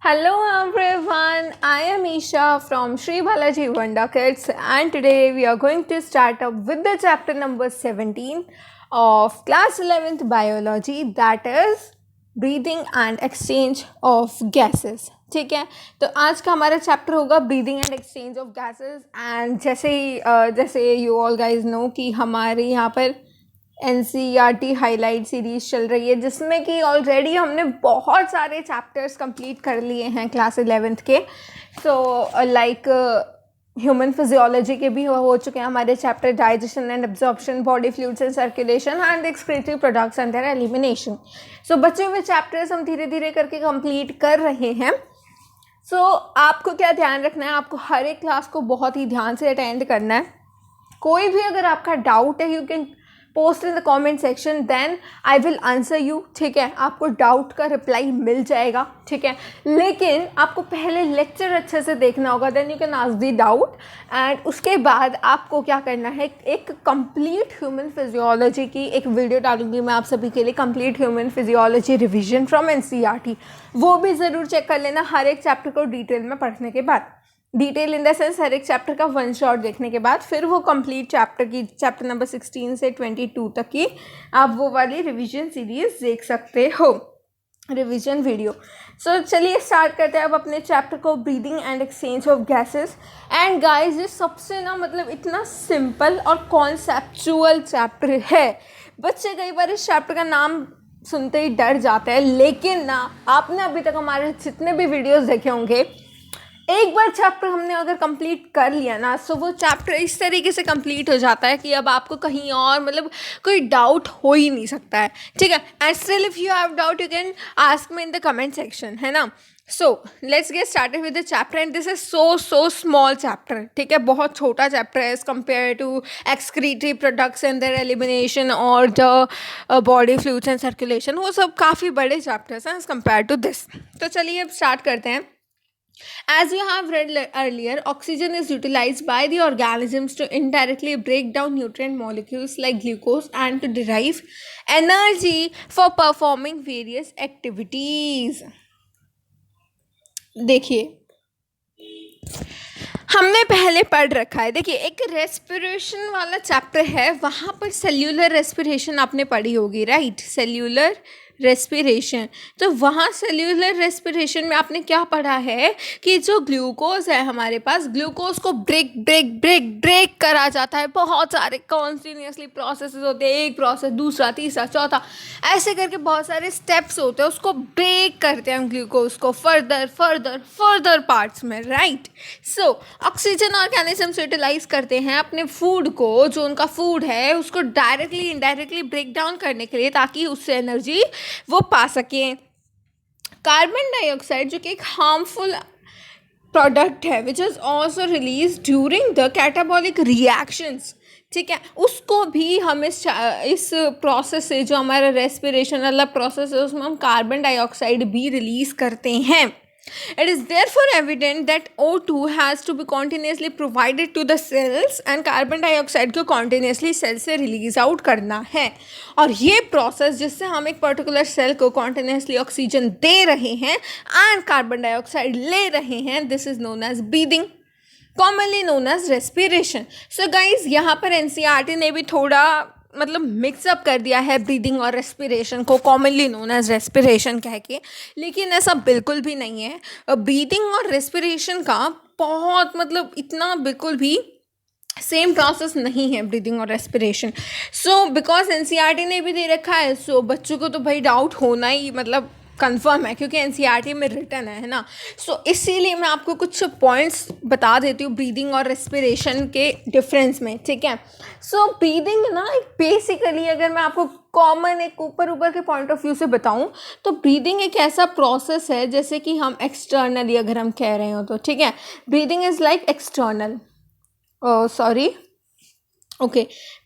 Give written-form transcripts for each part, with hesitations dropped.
Hello everyone, I am Isha from Sri Balaji Wonder Kids, and today we are going to start up with the chapter number 17 of class 11th biology, that is breathing and exchange of gases. ठीक है, तो आज का हमारा chapter होगा breathing and exchange of gases. And जैसे you all guys no कि हमारे यहाँ पर NCERT हाईलाइट सीरीज चल रही है, जिसमें कि ऑलरेडी हमने बहुत सारे चैप्टर्स कंप्लीट कर लिए हैं क्लास 11th के। सो लाइक ह्यूमन फिजियोलॉजी के भी हो चुके हैं हमारे chapter, digestion and absorption, body fluids and circulation and excretory products and their elimination. So बचे हुए चैप्टर्स हम धीरे धीरे करके कंप्लीट कर रहे हैं। सो आपको क्या ध्यान रखना है, आपको हर एक क्लास को बहुत ही ध्यान से अटेंड करना है। कोई भी अगर आपका डाउट है, you can post in the comment section, then I will answer you. ठीक है, आपको डाउट का रिप्लाई मिल जाएगा। ठीक है, लेकिन आपको पहले लेक्चर अच्छे से देखना होगा, then you can ask the doubt. And उसके बाद आपको क्या करना है, एक कंप्लीट ह्यूमन फिजियोलॉजी की एक वीडियो डालूंगी मैं आप सभी के लिए, complete human physiology revision from NCERT। वो भी ज़रूर चेक कर लेना हर एक चैप्टर को डिटेल में पढ़ने के बाद। डिटेल इन द सेंस हर एक चैप्टर का वन शॉट देखने के बाद फिर वो कंप्लीट चैप्टर नंबर 16 से 22 तक की आप वो वाली रिवीजन सीरीज देख सकते हो, रिवीजन वीडियो। सो चलिए स्टार्ट करते हैं अब अपने चैप्टर को, breathing and exchange of gases. And guys, ये सबसे मतलब इतना सिंपल और कॉन्सेप्चुअल चैप्टर है। बच्चे कई बार इस चैप्टर का नाम सुनते ही डर जाते हैं, लेकिन आपने अभी तक हमारे जितने भी वीडियोज़ देखे होंगे, एक बार चैप्टर हमने अगर कंप्लीट कर लिया सो वो चैप्टर इस तरीके से कंप्लीट हो जाता है कि अब आपको कहीं और कोई डाउट हो ही नहीं सकता है। ठीक है, and still if you have doubt you can ask me in the comment section, है ना। So let's get started with the chapter. And this is so small chapter. ठीक है, बहुत छोटा चैप्टर है as compare to excretory products and their elimination और the body fluids and circulation. वो सब काफ़ी बड़े चैप्टर्स हैं एज कम्पेयर टू दिस। तो चलिए अब स्टार्ट करते हैं। As you have read earlier, oxygen is utilized by the organisms to indirectly break down nutrient molecules like glucose and to derive energy for performing various activities. देखिए, हमने पहले पढ़ रखा है। देखिए, एक रेस्पिरेशन वाला चैप्टर है, वहाँ पर सेल्यूलर रेस्पिरेशन आपने पढ़ी होगी, राइट। सेल्यूलर रेस्पिरेशन, तो वहाँ सेल्यूलर रेस्पिरेशन में आपने क्या पढ़ा है कि जो ग्लूकोज है हमारे पास, ग्लूकोज को ब्रेक करा जाता है। बहुत सारे कॉन्टिन्यूसली प्रोसेसेस होते हैं, एक प्रोसेस, दूसरा, तीसरा, चौथा, ऐसे करके बहुत सारे स्टेप्स होते हैं, उसको ब्रेक करते हैं हम ग्लूकोज को फर्दर पार्ट्स में, right. So oxygen organisms utilise करते हैं अपने फूड को, जो उनका फूड है उसको डायरेक्टली इनडायरेक्टली ब्रेक डाउन करने के लिए, ताकि उससे एनर्जी वो पा सकें। कार्बन डाइऑक्साइड जो कि एक हार्मफुल प्रोडक्ट है, which is also release during the catabolic reactions. ठीक है, उसको भी हम इस प्रोसेस से, जो हमारा रेस्पिरेशन वाला प्रोसेस है, उसमें हम कार्बन डाइऑक्साइड भी रिलीज करते हैं। It is therefore evident that O2 has to be continuously provided to the cells and carbon dioxide को continuously सेल से रिलीज आउट करना है। और ये प्रोसेस जिससे हम एक पर्टिकुलर सेल को continuously ऑक्सीजन दे रहे हैं एंड कार्बन डाइऑक्साइड ले रहे हैं, this is known as breathing, commonly known as respiration. So guys, यहाँ पर NCERT ने भी थोड़ा मिक्सअप कर दिया है ब्रीदिंग और रेस्पिरेशन को, कॉमनली नोन एज रेस्पिरेशन कह के, लेकिन ऐसा बिल्कुल भी नहीं है। ब्रीदिंग और रेस्पिरेशन का बहुत इतना बिल्कुल भी सेम प्रोसेस नहीं है, ब्रीदिंग और रेस्पिरेशन। सो बिकॉज NCERT ने भी दे रखा है, सो बच्चों को तो भाई डाउट होना ही कंफर्म है, क्योंकि NCERT में रिटन है ना। सो इसीलिए मैं आपको कुछ पॉइंट्स बता देती हूँ ब्रीदिंग और रेस्पिरेशन के डिफरेंस में। ठीक है, सो ब्रीदिंग एक बेसिकली, अगर मैं आपको कॉमन एक ऊपर के पॉइंट ऑफ व्यू से बताऊँ, तो ब्रीदिंग एक ऐसा प्रोसेस है जैसे कि हम एक्सटर्नली अगर हम कह रहे हो तो, ठीक है, breathing is like external,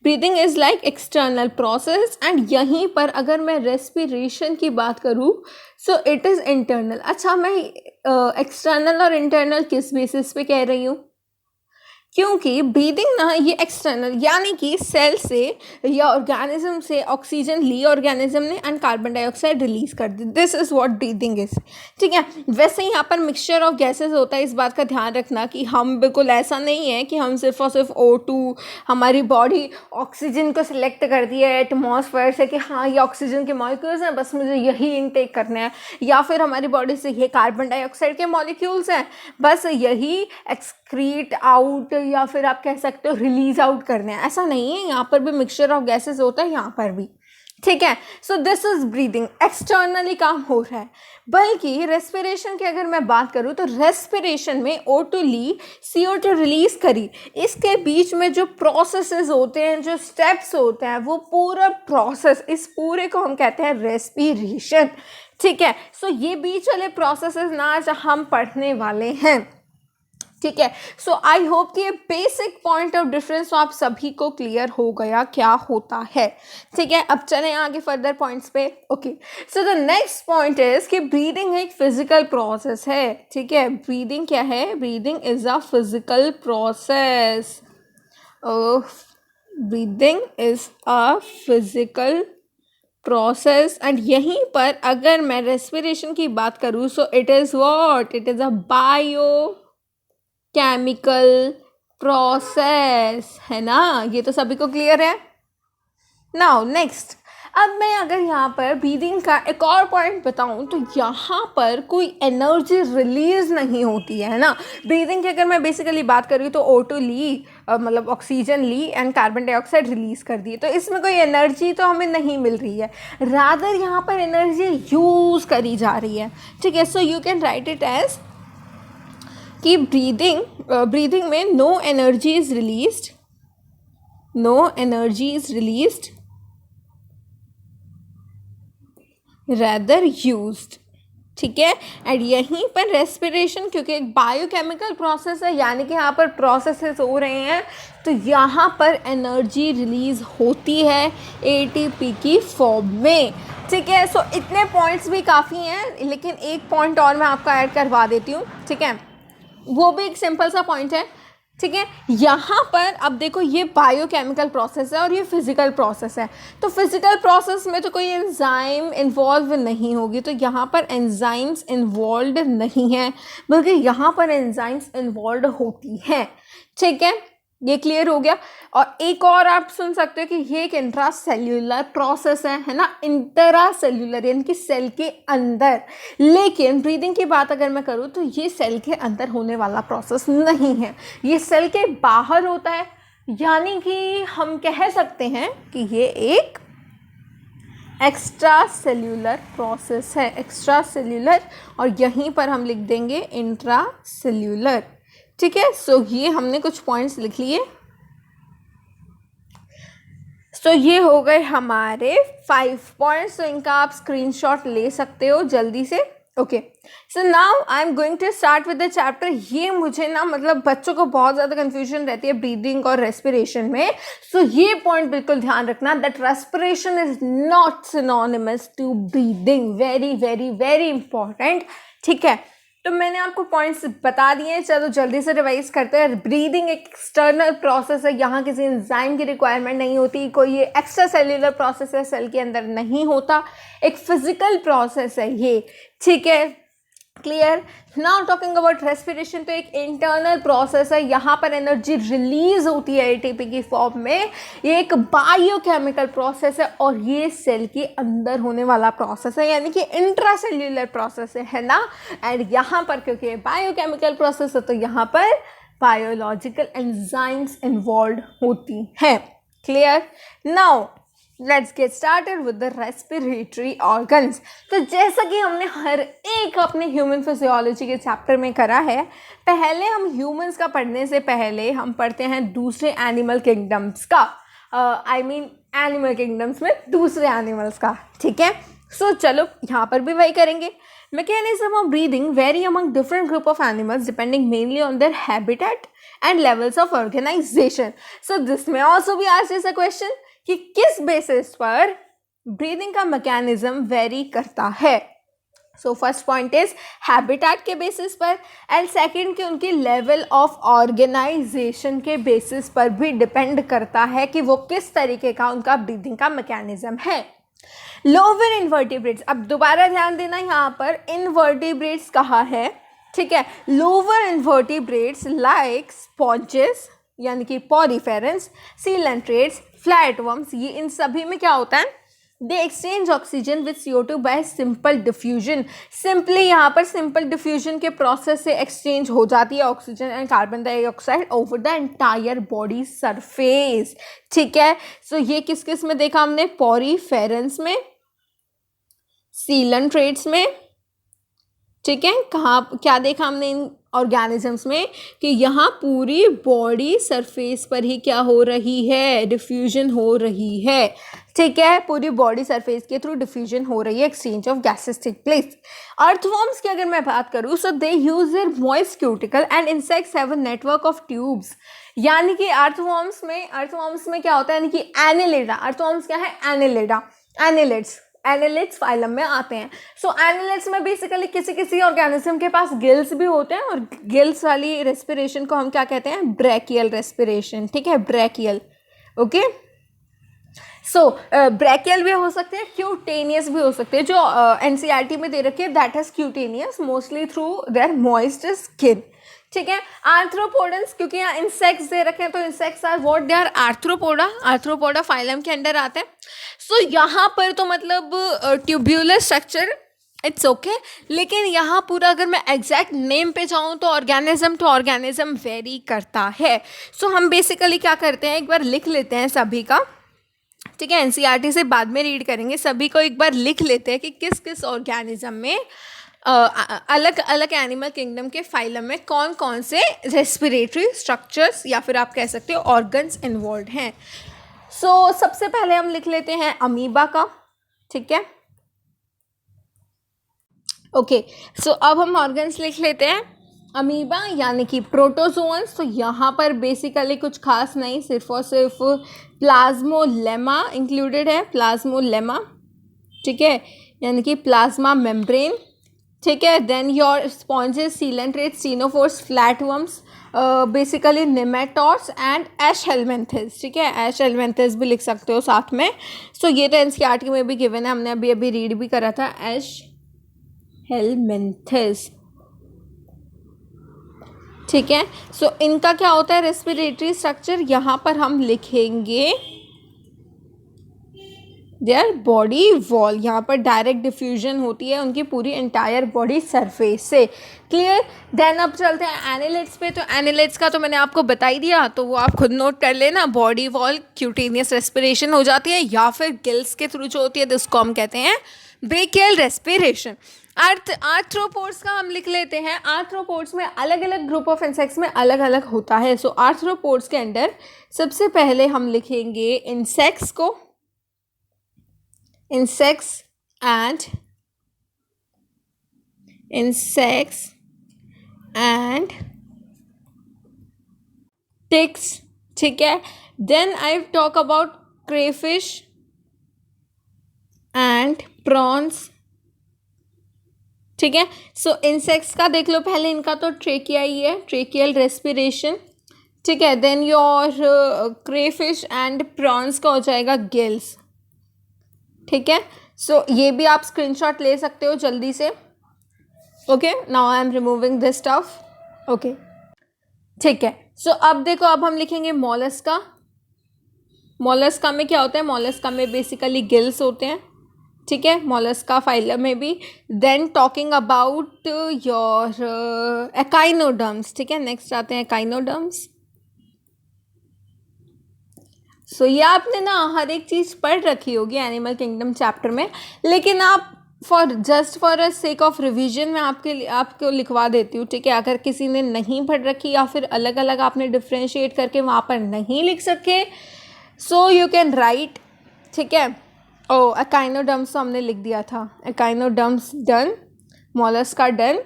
breathing is like external process. And यहीं पर अगर मैं रेस्पिरेशन की बात करूँ, सो इट इज़ इंटरनल। अच्छा, मैं एक्सटर्नल और इंटरनल किस बेसिस पे कह रही हूँ? क्योंकि ब्रीदिंग ना ये एक्सटर्नल यानी कि सेल से या ऑर्गेनिज्म से ऑक्सीजन ली ऑर्गेनिज्म ने एंड कार्बन डाइऑक्साइड रिलीज कर दी. This is what breathing is. ठीक है. वैसे ही यहाँ पर मिक्सचर ऑफ गैसेस होता है. इस बात का ध्यान रखना कि हम बिल्कुल ऐसा नहीं है कि हम सिर्फ और सिर्फ O2 हमारी बॉडी ऑक्सीजन को सिलेक्ट कर दिया है एटमॉस्फेयर से कि हाँ ये ऑक्सीजन के मॉलिक्यूल्स हैं, बस मुझे यही इनटेक करना है, या फिर हमारी बॉडी से ये कार्बन डाइऑक्साइड के मॉलिक्यूल्स हैं, बस यही एक्सक्रीट आउट या फिर आप कह सकते हो रिलीज आउट करने हैं. ऐसा नहीं है. यहाँ पर भी मिक्सचर ऑफ गैसेस होता है, यहाँ पर भी. ठीक है. So this is breathing. Externally काम हो रहा है. बल्कि रेस्पिरेशन की अगर मैं बात करूँ तो रेस्पिरेशन में O2 ली, CO2 रिलीज करी, इसके बीच में जो प्रोसेसेस होते हैं, जो स्टेप्स होते हैं, वो पूरा प्रोसेस, इस पूरे को हम कहते हैं रेस्पिरेशन. ठीक है. सो ये बीच वाले प्रोसेसेस ना आज हम पढ़ने वाले हैं. ठीक है. सो आई होप कि ये बेसिक पॉइंट ऑफ डिफरेंस तो आप सभी को क्लियर हो गया क्या होता है. ठीक है. अब चलें आगे फर्दर पॉइंट्स पे. Okay. So the next point is कि ब्रीदिंग एक फिजिकल प्रोसेस है. ठीक है. ब्रीदिंग क्या है? Breathing is a physical process. Breathing is a physical process. And यहीं पर अगर मैं रेस्पिरेशन की बात करूँ so it is what? It is a bio chemical process. है ना? ये तो सभी को क्लियर है. नाउ नेक्स्ट, अब मैं अगर यहाँ पर ब्रीदिंग का एक और पॉइंट बताऊँ तो यहाँ पर कोई एनर्जी रिलीज नहीं होती है ना. ब्रीदिंग की अगर मैं बेसिकली बात करूँ तो O2 ली, मतलब ऑक्सीजन ली एंड कार्बन डाइऑक्साइड रिलीज कर दी, तो इसमें कोई एनर्जी तो हमें नहीं मिल रही है. रादर यहाँ पर एनर्जी यूज़ करी जा रही है. ठीक है. So you can write it as कि ब्रीदिंग में no energy is released, no energy is released, rather used. ठीक है. एंड यहीं पर रेस्पिरेशन क्योंकि एक बायोकेमिकल प्रोसेस है, यानी कि यहाँ पर प्रोसेसेस हो रहे हैं, तो यहाँ पर एनर्जी रिलीज होती है ATP की फॉर्म में. ठीक है. सो इतने पॉइंट्स भी काफ़ी हैं, लेकिन एक पॉइंट और मैं आपको ऐड करवा देती हूँ. ठीक है. वो भी एक सिंपल सा पॉइंट है. ठीक है. यहाँ पर अब देखो ये बायोकेमिकल प्रोसेस है और ये फिजिकल प्रोसेस है. तो फिजिकल प्रोसेस में तो कोई एंजाइम इन्वॉल्व नहीं होगी, तो यहाँ पर एंजाइम्स इन्वॉल्व नहीं है, बल्कि यहाँ पर एंजाइम्स इन्वॉल्व होती हैं. ठीक है. ये क्लियर हो गया. और एक और आप सुन सकते हो कि ये एक इंट्रा सेल्यूलर प्रोसेस है ना. इंट्रा सेल्यूलर यानी कि सेल के अंदर. लेकिन ब्रीदिंग की बात अगर मैं करूँ तो ये सेल के अंदर होने वाला प्रोसेस नहीं है, ये सेल के बाहर होता है. यानी कि हम कह सकते हैं कि ये एक एक्स्ट्रा सेल्यूलर प्रोसेस है. एक्स्ट्रा सेल्यूलर, और यहीं पर हम लिख देंगे इंट्रा सेल्यूलर. ठीक है. सो ये हमने कुछ पॉइंट्स लिख लिए. सो ये हो गए हमारे 5 पॉइंट्स. तो इनका आप स्क्रीनशॉट ले सकते हो जल्दी से. Okay. So now I am going to start with the chapter. ये मुझे ना मतलब बच्चों को बहुत ज़्यादा कन्फ्यूजन रहती है ब्रीदिंग और रेस्पिरेशन में. सो ये पॉइंट बिल्कुल ध्यान रखना that respiration is not synonymous to breathing. Very very very important. ठीक है. तो मैंने आपको पॉइंट्स बता दिए हैं. चलो जल्दी से रिवाइज करते हैं. ब्रीदिंग एक एक्सटर्नल प्रोसेस है, यहाँ किसी एंजाइम की रिक्वायरमेंट नहीं होती. कोई ये एक्स्ट्रा सेल्यूलर प्रोसेस है, सेल के अंदर नहीं होता. एक फिजिकल प्रोसेस है ये. ठीक है. Clear. Now talking about respiration, तो एक इंटरनल प्रोसेस है, यहाँ पर एनर्जी रिलीज होती है ATP की फॉर्म में. ये एक बायोकेमिकल प्रोसेस है और ये सेल के अंदर होने वाला प्रोसेस है, यानी कि इंट्रासेल्यूलर प्रोसेस है ना. एंड यहाँ पर क्योंकि बायोकेमिकल प्रोसेस है तो यहाँ पर बायोलॉजिकल एंजाइम्स इन्वॉल्व होती हैं. Clear. Now let's get started with the respiratory organs. तो जैसा कि हमने हर एक अपने ह्यूमन फिजियोलॉजी के चैप्टर में करा है, पहले हम ह्यूमंस का पढ़ने से पहले हम पढ़ते हैं दूसरे एनिमल किंगडम्स का. आई मीन एनिमल किंगडम्स में दूसरे एनिमल्स का. ठीक है. सो चलो यहाँ पर भी वही करेंगे. Mechanism of breathing vary among different group of animals depending mainly on their habitat and levels of organization. So this may also be asked as a question कि किस बेसिस पर ब्रीदिंग का मैकेनिज्म वेरी करता है. So first point is habitat के basis पर, and second कि उनकी लेवल ऑफ ऑर्गेनाइजेशन के बेसिस पर भी डिपेंड करता है कि वो किस तरीके का उनका ब्रीदिंग का मैकेनिज्म है। लोअर इनवर्टिब्रेट्स, अब दोबारा ध्यान देना यहाँ पर इनवर्टिब्रेट्स कहाँ है, ठीक है। लोअर इनवर्टिब्रेट्स लाइक स्पॉन्जेस यानी कि पॉरीफेरेंस, सीलेंट्रेट्स, फ्लैटवर्म्स, ये इन सभी में क्या होता है, दे exchange oxygen with CO2 bye simple diffusion. Simply यहाँ पर सिंपल डिफ्यूजन के प्रोसेस से एक्सचेंज हो जाती है oxygen and carbon dioxide over the entire body surface, ठीक है। सो ये किस किस में देखा हमने, पॉरीफेरेंस में, सीलेंट्रेट्स में, ठीक है। कहाँ क्या देखा हमने इन ऑर्गेनिजम्स में कि यहाँ पूरी बॉडी सरफेस पर ही क्या हो रही है, डिफ्यूजन हो रही है, ठीक है। पूरी बॉडी सरफेस के थ्रू डिफ्यूजन हो रही है, exchange of gases take place. Earthworms की अगर मैं बात करूँ, so they use their moist cuticle and insects have a network of tubes, यानी कि अर्थवॉर्म्स में क्या होता है, यानी कि एनिलिडा, अर्थवॉर्म्स क्या है, एनिलिडा, एनिलिड्स फाइलम में आते हैं। सो एनिलिड्स में बेसिकली किसी किसी ऑर्गेनिज्म के पास गिल्स भी होते हैं, और गिल्स वाली रेस्पिरेशन को हम क्या कहते हैं, ब्रैकियल रेस्पिरेशन, ठीक है, ब्रैकियल, ओके। सो ब्रैकियल भी हो सकते हैं, क्यूटेनियस भी हो सकते हैं, जो NCERT में दे रखे हैं that is cutaneous mostly through their moist skin, ठीक है। आर्थ्रोपोडन्स, क्योंकि यहाँ इंसेक्ट्स दे रखे हैं तो insects are what, they are arthropoda phylum के अंडर आते हैं। सो यहाँ पर तो मतलब ट्यूब्यूलर स्ट्रक्चर इट्स ओके, लेकिन यहाँ पूरा अगर मैं एग्जैक्ट नेम पे जाऊँ तो ऑर्गेनिज्म टू ऑर्गेनिज्म वेरी करता है। सो हम बेसिकली क्या करते हैं, एक बार लिख लेते हैं सभी का, ठीक है। NCERT से बाद में रीड करेंगे, सभी को एक बार लिख लेते हैं कि किस किस ऑर्गेनिज्म में अलग अलग एनिमल किंगडम के फाइलम में कौन कौन से रेस्पिरेटरी स्ट्रक्चर्स या फिर आप कह सकते हो ऑर्गन्स इन्वॉल्व हैं। सो सबसे पहले हम लिख लेते हैं अमीबा का, ठीक है, ओके। सो अब हम ऑर्गन्स लिख लेते हैं अमीबा यानी कि प्रोटोजोअन्स। तो यहाँ पर बेसिकली कुछ खास नहीं, सिर्फ और सिर्फ प्लाज्मोलेमा इंक्लूडेड है, प्लाज्मोलेमा, ठीक है, यानी कि प्लाज्मा मेम्ब्रेन, ठीक है। Then your sponges, coelenterates, ctenophores, flatworms, basically nematodes and aschelminthes, ठीक है, एश हेलमेंथिस भी लिख सकते हो साथ में। सो ये तो NCERT में भी गिवन है, हमने अभी अभी रीड भी करा था, एश हेलमेंथिस, ठीक है। सो इनका क्या होता है रेस्पिरेटरी स्ट्रक्चर, यहाँ पर हम लिखेंगे देयर बॉडी वॉल, यहाँ पर डायरेक्ट डिफ्यूजन होती है उनकी पूरी एंटायर बॉडी सरफेस से, क्लियर। देन अब चलते हैं एनिलिड्स पे। तो एनिलिड्स का तो मैंने आपको बता ही दिया, तो वो आप खुद नोट कर लेना, बॉडी वॉल क्यूटेनियस रेस्पिरेशन हो जाती है, या फिर गिल्स के थ्रू जो होती है जिसको हम कहते हैं ब्रेकियल रेस्पिरेशन। आर्थ्रोपोड्स का हम लिख लेते हैं, आर्थ्रोपोड्स में अलग अलग ग्रुप ऑफ इंसेक्ट्स में अलग अलग होता है। सो आर्थ्रोपोड्स के अंडर सबसे पहले हम लिखेंगे इंसेक्ट्स को, insects and ticks, ठीक है। Then I talk about crayfish and prawns, ठीक है। सो इंसेक्ट्स का देख लो पहले, इनका तो ट्रेकिया ही है, ट्रेकियल रेस्पिरेशन, ठीक है। Then your crayfish and prawns का हो जाएगा गिल्स, ठीक है। सो ये भी आप स्क्रीनशॉट ले सकते हो जल्दी से, okay. Now I am removing this stuff, okay, ठीक है। सो अब देखो, अब हम लिखेंगे मॉलस्का। मॉलस्का में क्या होता है, मॉलस्का में बेसिकली गिल्स होते हैं, ठीक है, मॉलस्का फाइलम में भी। Then talking about your echinoderms, ठीक है, नेक्स्ट आते हैं एकाइनोडर्म्स। सो ये आपने ना हर एक चीज़ पढ़ रखी होगी एनिमल किंगडम चैप्टर में, लेकिन आप for a sake of revision मैं आपको लिखवा देती हूँ, ठीक है। अगर किसी ने नहीं पढ़ रखी या फिर अलग अलग आपने डिफ्रेंशिएट करके वहाँ पर नहीं लिख सके, सो यू कैन राइट, ठीक है। ओ एकाइनोडर्म्स तो हमने लिख दिया था, echinoderms done, mollusca done.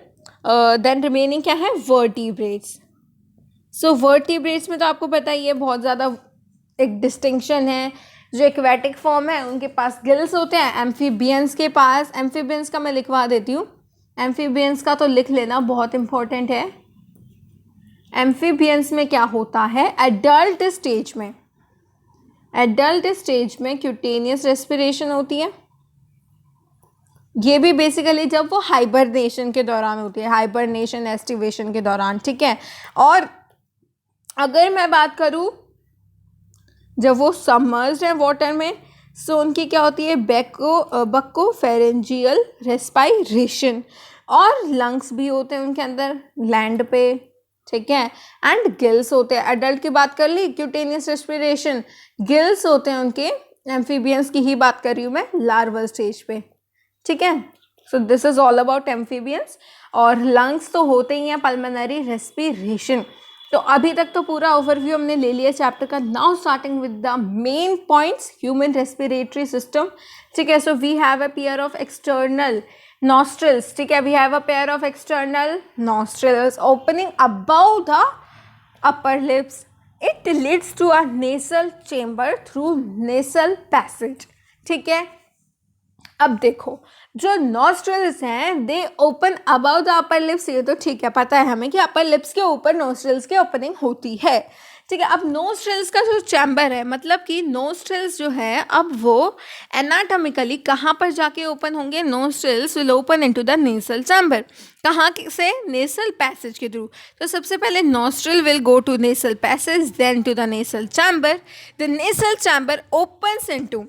Then remaining क्या है, वर्टिब्रेट्स। सो वर्टिब्रेट्स में तो आपको पता ही है, बहुत ज़्यादा एक डिस्टिंक्शन है। जो एक्वेटिक फॉर्म है उनके पास गिल्स होते हैं, एम्फीबियंस के पास, एम्फीबियंस का मैं लिखवा देती हूँ, एम्फीबियंस का तो लिख लेना, बहुत इंपॉर्टेंट है। एम्फीबियंस में क्या होता है, एडल्ट स्टेज में क्यूटेनियस रेस्पिरेशन होती है। ये भी बेसिकली जब वो हाइबरनेशन के दौरान होती है, हाइबरनेशन एस्टिवेशन के दौरान, ठीक है। और अगर मैं बात करूँ जब वो सबमर्ज्ड है वाटर में, सो उनकी क्या होती है, बक्को फेरेंजियल रेस्पायरेशन। और लंग्स भी होते हैं उनके अंदर लैंड पे, ठीक है। एंड गिल्स होते हैं, एडल्ट की बात कर ली क्यूटेनियस रेस्पिरेशन, गिल्स होते हैं उनके, एम्फीबियंस की ही बात कर रही हूँ मैं लार्वल स्टेज पे, ठीक है। So this is all about amphibians. और लंग्स तो होते ही हैं, पल्मोनरी रेस्पिरेशन। तो अभी तक तो पूरा ओवरव्यू हमने ले लिया चैप्टर का। Now starting with the main points, human respiratory system, ठीक है। So we have a pair of external nostrils, ठीक है। We have a pair of external nostrils opening above the upper lips. It leads to a nasal chamber through nasal passage, ठीक है। अब देखो, जो nostrils हैं दे open about the upper lips, ये तो ठीक है, पता है हमें कि अपर लिप्स के ऊपर नॉस्ट्रल्स की ओपनिंग होती है, ठीक है। अब नोस्ट्रल्स का जो चैम्बर है, मतलब कि नोस्ट्रल्स जो है अब वो एनाटॉमिकली कहाँ पर जाके ओपन होंगे, nostrils will open into the nasal chamber. कहाँ से, नेसल पैसेज के थ्रू। तो सबसे पहले nostril will go to nasal passage, then to the nasal chamber. The nasal chamber opens into,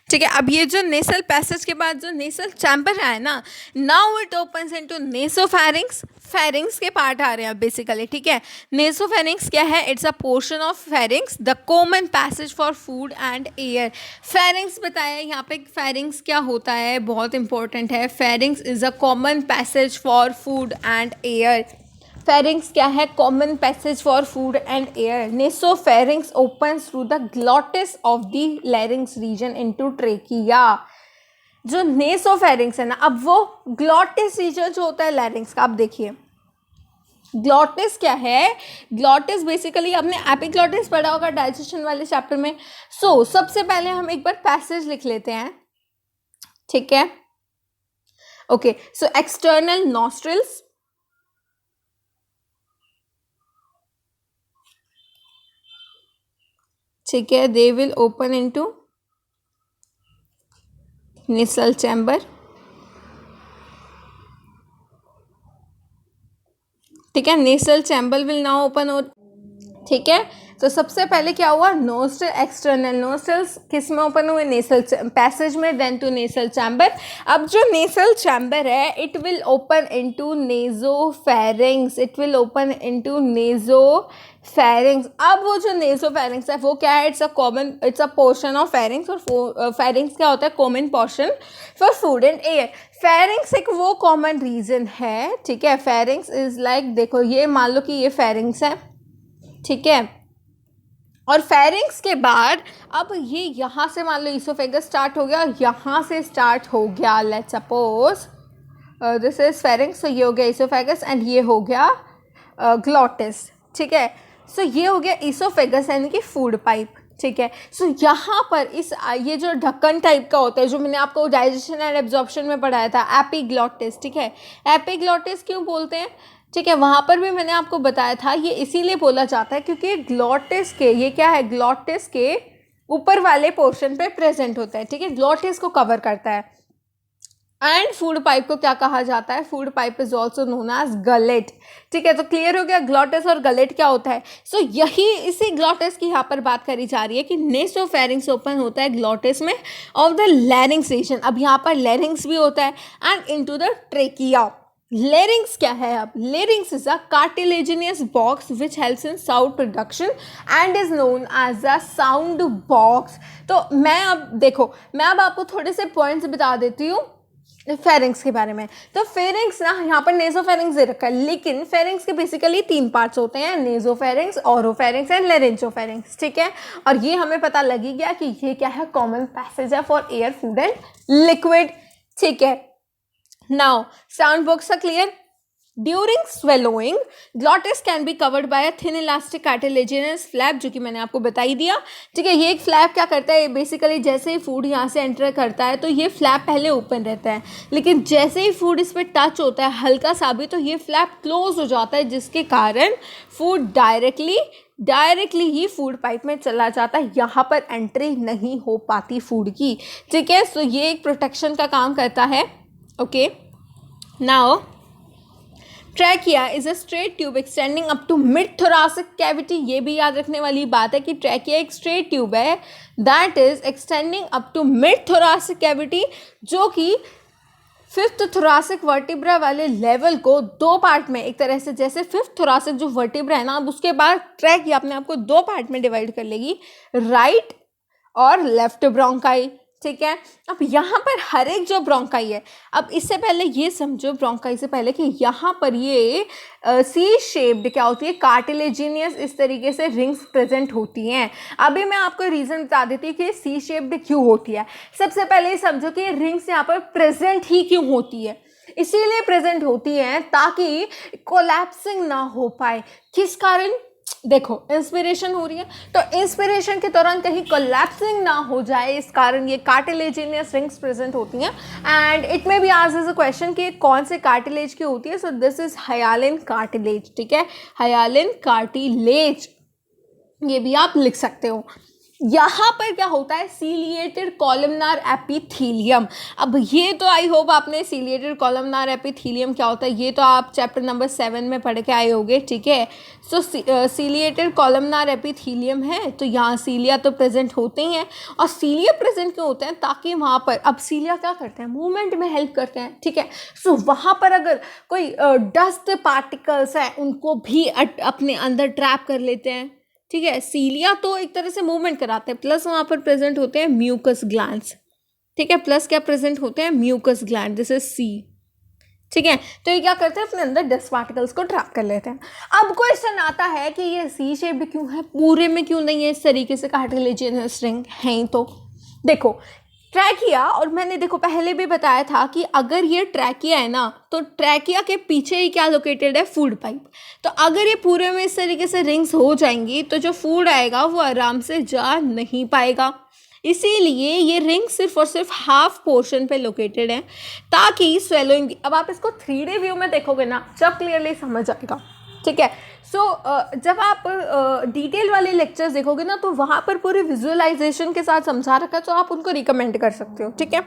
ठीक है। अब ये जो नेसल पैसेज के बाद जो नेसल चैम्बर है ना, now it opens into नेसोफैरिंग्स। Pharynx के पार्ट आ रहे हैं बेसिकली, ठीक है। नेसोफेरिंग्स क्या है, it's a portion of pharynx, the common passage for food and air. Pharynx बताया यहाँ पे, फेरिंग्स क्या होता है, बहुत इंपॉर्टेंट है। Pharynx is a common passage for food and air. फेरिंग्स क्या है, common passage for food and air. Nasopharynx opens through the glottis of the larynx region into trachea. जो नेसोफेरिंग्स है ना, अब वो ग्लॉटिस रीजन जो होता है लैरिंग्स का, अब देखिए ग्लॉटिस क्या है, ग्लॉटिस बेसिकली आपने एपिग्लॉटिस पढ़ा होगा डाइजेशन वाले चैप्टर में। सो सबसे पहले हम एक बार पैसेज लिख लेते हैं, ठीक है। ओके, सो एक्सटर्नल नॉस्ट्रिल्स, ठीक है, they will open into nasal chamber, ठीक है। नेसल चैम्बर विल नाउ ओपन हो, ठीक है। तो सबसे पहले क्या हुआ, नोस्ट्रल, एक्सटर्नल नोस्ट्रल्स किस में ओपन हुए, नेसल पैसेज में, देन टू नेसल चैम्बर। अब जो नेसल चैम्बर है it will open into nasopharynx, it will open into nasopharynx. अब वो जो नेजोफेरिंग्स है वो क्या है, it's a portion of pharynx. और फेरिंग्स क्या होता है, common portion for food and air. Pharynx एक वो कॉमन रीजन है, ठीक है। फेरिंग्स इज लाइक, देखो ये मान लो कि ये फेरिंग्स है, ठीक है। और फेरिंग्स के बाद अब ये यहाँ से मान लो ईसोफेगस स्टार्ट हो गया, यहाँ से स्टार्ट हो गया, let's suppose this is pharynx, तो ये हो गया ईसोफेगस एंड ये हो गया ग्लॉटिस, ठीक है। सो ये हो गया ईसोफेगस यानी कि फूड पाइप, ठीक है। सो यहाँ पर इस ये जो ढक्कन टाइप का होता है जो मैंने आपको डाइजेशन एंड एब्जॉर्प्शन में पढ़ाया था, एपिग्लॉटिस, ठीक है। एपिग्लॉटिस क्यों बोलते हैं, ठीक है, वहाँ पर भी मैंने आपको बताया था, ये इसीलिए बोला जाता है क्योंकि ग्लॉटिस के, ये क्या है, ग्लॉटिस के ऊपर वाले पोर्शन पे प्रेजेंट होता है, ठीक है, ग्लॉटिस को कवर करता है। एंड फूड पाइप को क्या कहा जाता है, food pipe is also known as gullet, ठीक है। तो क्लियर हो गया ग्लॉटिस और गलेट क्या होता है। सो यही इसी ग्लॉटिस की यहाँ पर बात करी जा रही है कि नेसोफेरिंग्स ओपन होता है ग्लॉटिस में ऑफ द लैरिंग्स रीजन। अब यहाँ पर लैरिंग्स भी होता है and into the trachea. Larynx क्या है, अब larynx is a cartilaginous box which helps in sound production and is known as a sound box. तो मैं अब देखो, मैं अब आपको थोड़े से पॉइंट्स बता देती हूँ फेरिंग्स के बारे में। तो फेरिंग्स ना, यहाँ पर नेसोफेरिंग्स दे रखा है, लेकिन फेरिंग्स के बेसिकली 3 पार्ट्स होते हैं, नेसोफेरिंग्स, ओरोफेरिंग्स एंड लेरेंजोफेरिंग्स, ठीक है। और ये हमें पता लग ही गया कि ये क्या है, कॉमन पैसेज है for air, food and liquid, ठीक है। नाउ साउंड बॉक्स का clear, during swallowing glottis can be covered by a thin elastic cartilaginous flap, जो कि मैंने आपको बता ही दिया। ठीक है, ये एक फ्लैप क्या करता है, बेसिकली जैसे ही फूड यहाँ से एंटर करता है तो ये फ्लैप पहले ओपन रहता है, लेकिन जैसे ही फूड इस पर टच होता है हल्का सा भी तो ये फ्लैप क्लोज हो जाता है, जिसके कारण फूड डायरेक्टली ही फूड पाइप में चला जाता है, यहाँ पर एंट्री नहीं हो पाती फूड की। ठीक है, सो ये एक प्रोटेक्शन का काम करता है। Okay, now trachea is a straight tube extending up to mid thoracic cavity. ये भी याद रखने वाली बात है कि ट्रैकिया एक स्ट्रेट ट्यूब है that is extending up to mid thoracic cavity, जो कि फिफ्थ थोरासिक वर्टिब्रा वाले लेवल को दो पार्ट में, एक तरह से जैसे फिफ्थ थोरासिक जो वर्टिब्रा है ना, अब उसके बाद ट्रैकिया अपने आप को दो पार्ट में डिवाइड कर लेगी, राइट और लेफ्ट ब्रोंकाई। ठीक है, अब यहाँ पर हर एक जो ब्रोंकाई है, अब इससे पहले ये समझो ब्रोंकाई से पहले कि यहाँ पर ये सी शेप्ड क्या होती है, कार्टिलेजिनियस इस तरीके से रिंग्स प्रेजेंट होती हैं। अभी मैं आपको रीज़न बता देती हूँ कि सी शेप्ड क्यों होती है। सबसे पहले समझो कि रिंग्स यहाँ पर प्रेजेंट ही क्यों होती है, इसीलिए प्रेजेंट होती हैं ताकि कोलैप्सिंग ना हो पाए। किस कारण, देखो इंस्पिरेशन हो रही है तो इंस्पिरेशन के दौरान कहीं कोलैप्सिंग ना हो जाए, इस कारण ये कार्टिलेजिनियस रिंग्स प्रेजेंट होती हैं। एंड इट में भी आज एज अ क्वेश्चन कि कौन से कार्टिलेज की होती है, सो दिस इज हायालिन कार्टिलेज। ठीक है, हायालिन कार्टिलेज ये भी आप लिख सकते हो। यहाँ पर क्या होता है, सीलिएटेड कॉलमनार एपिथीलियम। अब ये तो आई होप आपने सीलिएटेड कॉलमनार एपिथीलियम क्या होता है ये तो आप चैप्टर नंबर 7 में पढ़ के आए होगे। ठीक है, सो सीलिएटेड कॉलमनार एपिथीलियम है तो यहाँ सीलिया तो प्रेजेंट होते ही हैं। और सीलिया प्रेजेंट क्यों होते हैं, ताकि वहाँ पर, अब सीलिया क्या करते हैं, मूवमेंट में हेल्प करते हैं। ठीक है, सो वहाँ पर अगर कोई डस्ट पार्टिकल्स हैं उनको भी अपने अंदर ट्रैप कर लेते हैं। ठीक है, सीलिया तो एक तरह से मूवमेंट कराते हैं, प्लस वहाँ पर प्रेजेंट होते हैं म्यूकस ग्लैंड्स। ठीक है, प्लस क्या प्रेजेंट होते हैं, mucus gland, this is C. ठीक है, तो ये क्या करते हैं, अपने अंदर डस्ट पार्टिकल्स को ट्रैप कर लेते हैं। अब क्वेश्चन आता है कि ये सी शेप्ड क्यों है, पूरे में क्यों नहीं है इस तरीके से कार्टिलेजिनस रिंग हैं। तो देखो ट्रैकिया, और मैंने देखो पहले भी बताया था कि अगर ये ट्रैकिया है ना तो ट्रैकिया के पीछे ही क्या लोकेटेड है, फूड पाइप। तो अगर ये पूरे में इस तरीके से रिंग्स हो जाएंगी तो जो फूड आएगा वो आराम से जा नहीं पाएगा, इसीलिए ये रिंग सिर्फ और सिर्फ हाफ पोर्शन पे लोकेटेड है ताकि स्वेलोइंग। अब आप इसको 3D व्यू में देखोगे ना जब क्लियरली समझ आएगा। ठीक है, सो जब आप डिटेल वाले लेक्चर्स देखोगे ना तो वहाँ पर पूरे विजुअलाइजेशन के साथ समझा रखा है, तो आप उनको रिकमेंड कर सकते हो। ठीक है,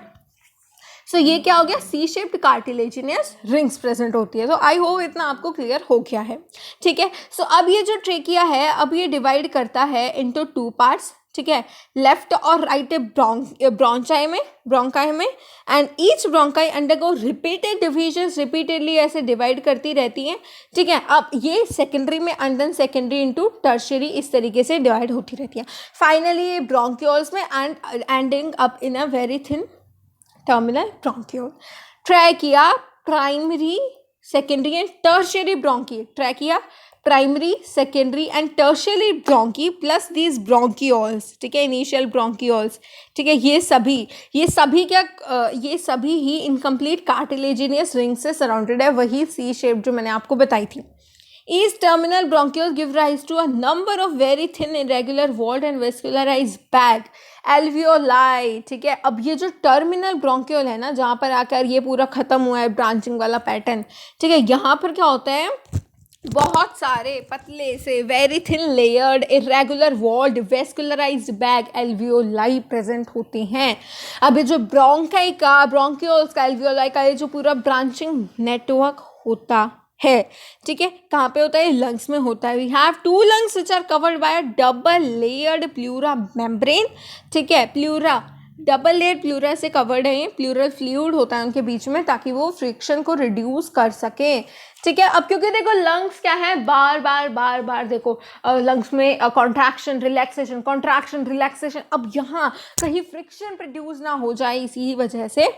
सो ये क्या हो गया, C shaped cartilaginous rings present होती है। तो आई होप इतना आपको क्लियर हो गया है। ठीक है, सो अब ये जो ट्रेकिया है अब ये डिवाइड करता है इनटू 2 पार्ट्स। ठीक है, लेफ्ट और राइट ब्रोंकाई में and each bronchi undergo repeated divisions, repeatedly ऐसे डिवाइड करती रहती हैं। ठीक है, अब ये सेकेंडरी में and then secondary into tertiary इस तरीके से डिवाइड होती रहती है। फाइनली ये ब्रोंक्यूल्स में and ending up in a very thin terminal bronchiole. Trachea primary, secondary and tertiary bronchi, trachea primary, secondary and tertiary bronchi plus these bronchioles. ठीक है, इनिशियल ब्रोंक्यूल्स। ठीक है, ये सभी ये सभी ही इनकम्प्लीट कार्टिलेजिनियस रिंग से सराउंडेड है, वही सी शेप जो मैंने आपको बताई थी। Each terminal bronchioles give rise to a number of very thin irregular walled and vascularized bag alveoli। ठीक है, अब ये जो टर्मिनल ब्रोंक्यूल है ना जहाँ पर आकर ये पूरा खत्म हुआ है ब्रांचिंग वाला पैटर्न। ठीक है, यहाँ पर क्या होता है, बहुत सारे पतले से very thin layered irregular walled vascularised bag alveoli present होते हैं। अब ये जो ब्रोंक्यूल्स का एल्वियोलाई का ये जो पूरा ब्रांचिंग नेटवर्क होता है, ठीक है, कहाँ पे होता है, लंग्स में होता है। We have 2 lungs which are covered by a double layered pleura membrane। ठीक है, प्लूरा डबल लेयर प्लूरा से कवर्ड है, प्लूरल फ्लूइड होता है उनके बीच में ताकि वो फ्रिक्शन को रिड्यूस कर सके। ठीक है, अब क्योंकि देखो लंग्स क्या है, बार बार देखो लंग्स में कॉन्ट्रैक्शन रिलैक्सेशन, अब यहाँ कहीं फ्रिक्शन प्रोड्यूस ना हो जाए, इसी वजह से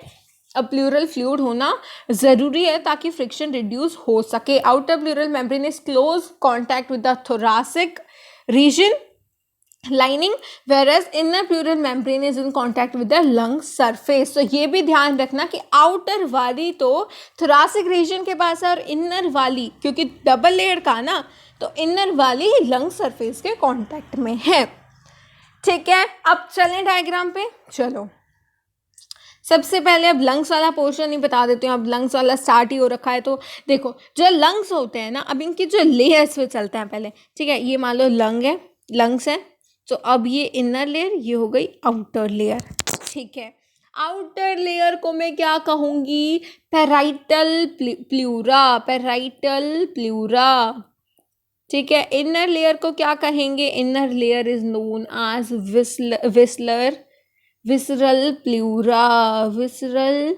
अब प्लूरल फ्लूइड होना ज़रूरी है ताकि फ्रिक्शन रिड्यूस हो सके। Outer pleural membrane is close contact with the thoracic region lining, whereas inner pleural membrane is in contact with the lung surface. तो ये भी ध्यान रखना कि आउटर वाली तो thoracic region के पास है और इनर वाली, क्योंकि डबल लेयर का ना, तो इनर वाली लंग सरफेस के कांटेक्ट में है. ठीक है, अब चलें डायग्राम पे. चलो सबसे पहले अब लंग्स वाला पोर्शन ही बता देती हूँ. अब लंग्स वाला स्टार्ट ही हो रखा है. तो देखो जो लंग्स होते हैं ना, अब इनकी जो लेयर्स पे चलते हैं पहले. ठीक है, ये मान लो लंग है, लंग्स है. तो अब ये इनर लेयर, ये हो गई आउटर लेयर. ठीक है, आउटर लेयर को मैं क्या कहूँगी? Parietal pleura, parietal pleura. ठीक है, इनर लेयर को क्या कहेंगे? Inner layer is known as visceral pleura, visceral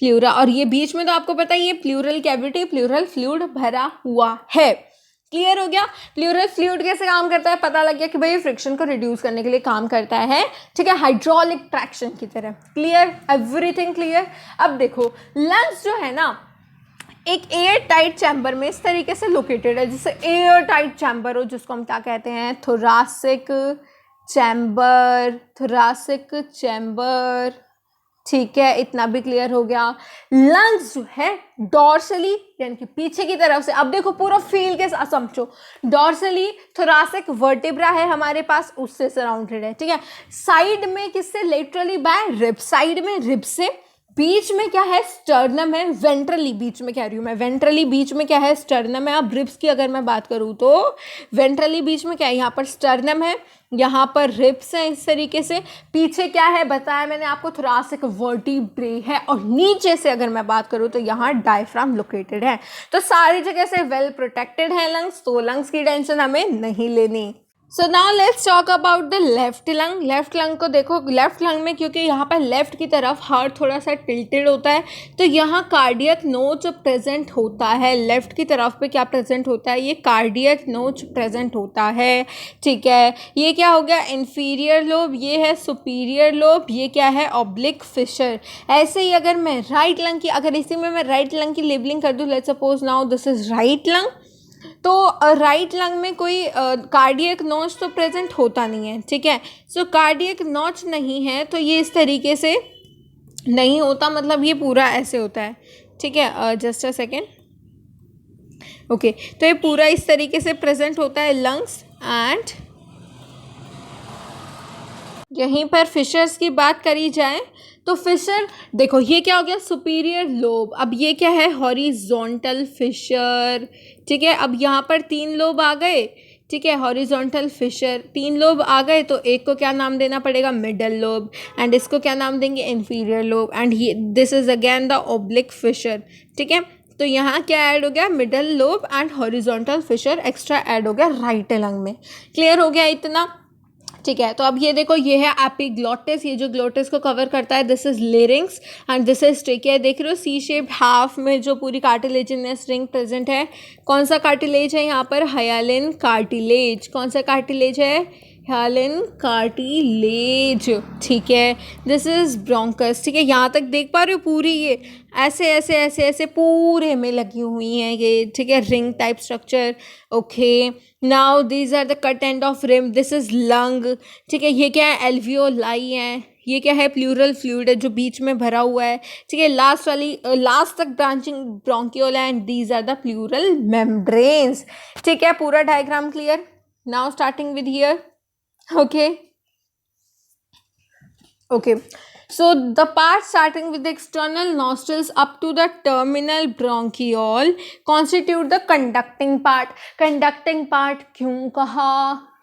pleura. और ये बीच में तो आपको पता ही है प्लूरल कैविटी, प्लूरल फ्लूइड भरा हुआ है. क्लियर हो गया? प्लूरल फ्लूइड कैसे काम करता है पता लग गया कि भाई फ्रिक्शन को रिड्यूस करने के लिए काम करता है. ठीक है, हाइड्रोलिक ट्रैक्शन की तरह. क्लियर? Everything clear? अब देखो लंग्स जो है ना, एक एयर टाइट चैम्बर में इस तरीके से लोकेटेड है, जैसे एयर टाइट चैम्बर हो, जिसको हम क्या कहते हैं? Thoracic chamber, thoracic chamber. ठीक है, इतना भी क्लियर हो गया. लंग्स जो है डॉर्सली यानी कि पीछे की तरफ से, अब देखो पूरा फील के साथ समझो. डॉर्सली थोरासिक वर्टिब्रा है हमारे पास, उससे सराउंडेड है. ठीक है, साइड में किससे? Laterally by rib. साइड में रिब से. बीच में क्या है? स्टर्नम है. वेंट्रली बीच में कह रही हूँ मैं, वेंट्रली बीच में क्या है? स्टर्नम है. अब रिब्स की अगर मैं बात करूँ तो वेंट्रली बीच में क्या है? यहाँ पर स्टर्नम है, यहाँ पर रिब्स हैं इस तरीके से. पीछे क्या है बताया मैंने आपको? थोरासिक वर्टिब्रे है. और नीचे से अगर मैं बात करूँ तो यहाँ डायफ्राम लोकेटेड है. तो सारी जगह से वेल प्रोटेक्टेड है लंग्स, तो लंग्स की टेंशन हमें नहीं लेनी. So now let's talk about the left lung. Left lung को देखो, लेफ्ट लंग में क्योंकि यहाँ पर लेफ्ट की तरफ हार्ट थोड़ा सा टिल्टेड होता है, तो यहाँ कार्डियक नोच प्रेजेंट होता है. लेफ्ट की तरफ पे क्या प्रेजेंट होता है? ये कार्डियक नोच प्रेजेंट होता है. ठीक है, ये क्या हो गया? Inferior lobe. ये है सुपीरियर लोब. ये क्या है? Oblique fissure. ऐसे ही अगर मैं राइट लंग की, अगर इसी में मैं राइट लंग की लेबलिंग कर दूँ, let's suppose now this is right lung, तो राइट लंग में कोई कार्डियक नॉच तो प्रेजेंट होता नहीं है. ठीक है, सो कार्डियक नॉच नहीं है तो ये इस तरीके से नहीं होता, मतलब ये पूरा ऐसे होता है. ठीक है, जस्ट अ सेकेंड. ओके, तो ये पूरा इस तरीके से प्रेजेंट होता है लंग्स. एंड यहीं पर फिशर्स की बात करी जाए तो फिशर देखो, ये क्या हो गया? Superior lobe. अब ये क्या है? Horizontal fissure. ठीक है, अब यहाँ पर 3 लोब आ गए. ठीक है, हॉरिजॉन्टल फिशर 3 लोब आ गए, तो एक को क्या नाम देना पड़ेगा? Middle lobe. एंड इसको क्या नाम देंगे? Inferior lobe. एंड ये this is again the oblique fissure. ठीक है, तो यहाँ क्या ऐड हो गया? Middle lobe and horizontal fissure extra add हो गया राइट लंग में. क्लियर हो गया इतना? ठीक है, तो अब ये देखो, ये है एपिग्लॉटिस. ये जो ग्लोटिस को कवर करता है, this is larynx and this is trachea. देख रहे हो सी शेप हाफ में जो पूरी कार्टिलेजिनस रिंग प्रेजेंट है. कौन सा कार्टिलेज है यहाँ पर? हायालिन कार्टिलेज. कौन सा कार्टिलेज है? हायालिन कार्टिलेज. ठीक है, दिस इज ब्रोंकस. ठीक है, यहाँ तक देख पा रहे हो? पूरी ये ऐसे ऐसे ऐसे ऐसे पूरे में लगी हुई हैं ये. ठीक है, ring type structure. Okay, now these are the cut end of rim. This is lung. ठीक है, ये क्या है? एल्वियोलाई है. ये क्या है? प्लूरल फ्लूइड है जो बीच में भरा हुआ है. ठीक है, लास्ट वाली लास्ट तक ब्रांचिंग ब्रोंकियोल है. And these are the pleural membranes. ठीक है, पूरा diagram clear? Now starting with here. Okay, so the part starting with the external nostrils up to the terminal bronchiole constitute the conducting part. Conducting part क्यों कहा?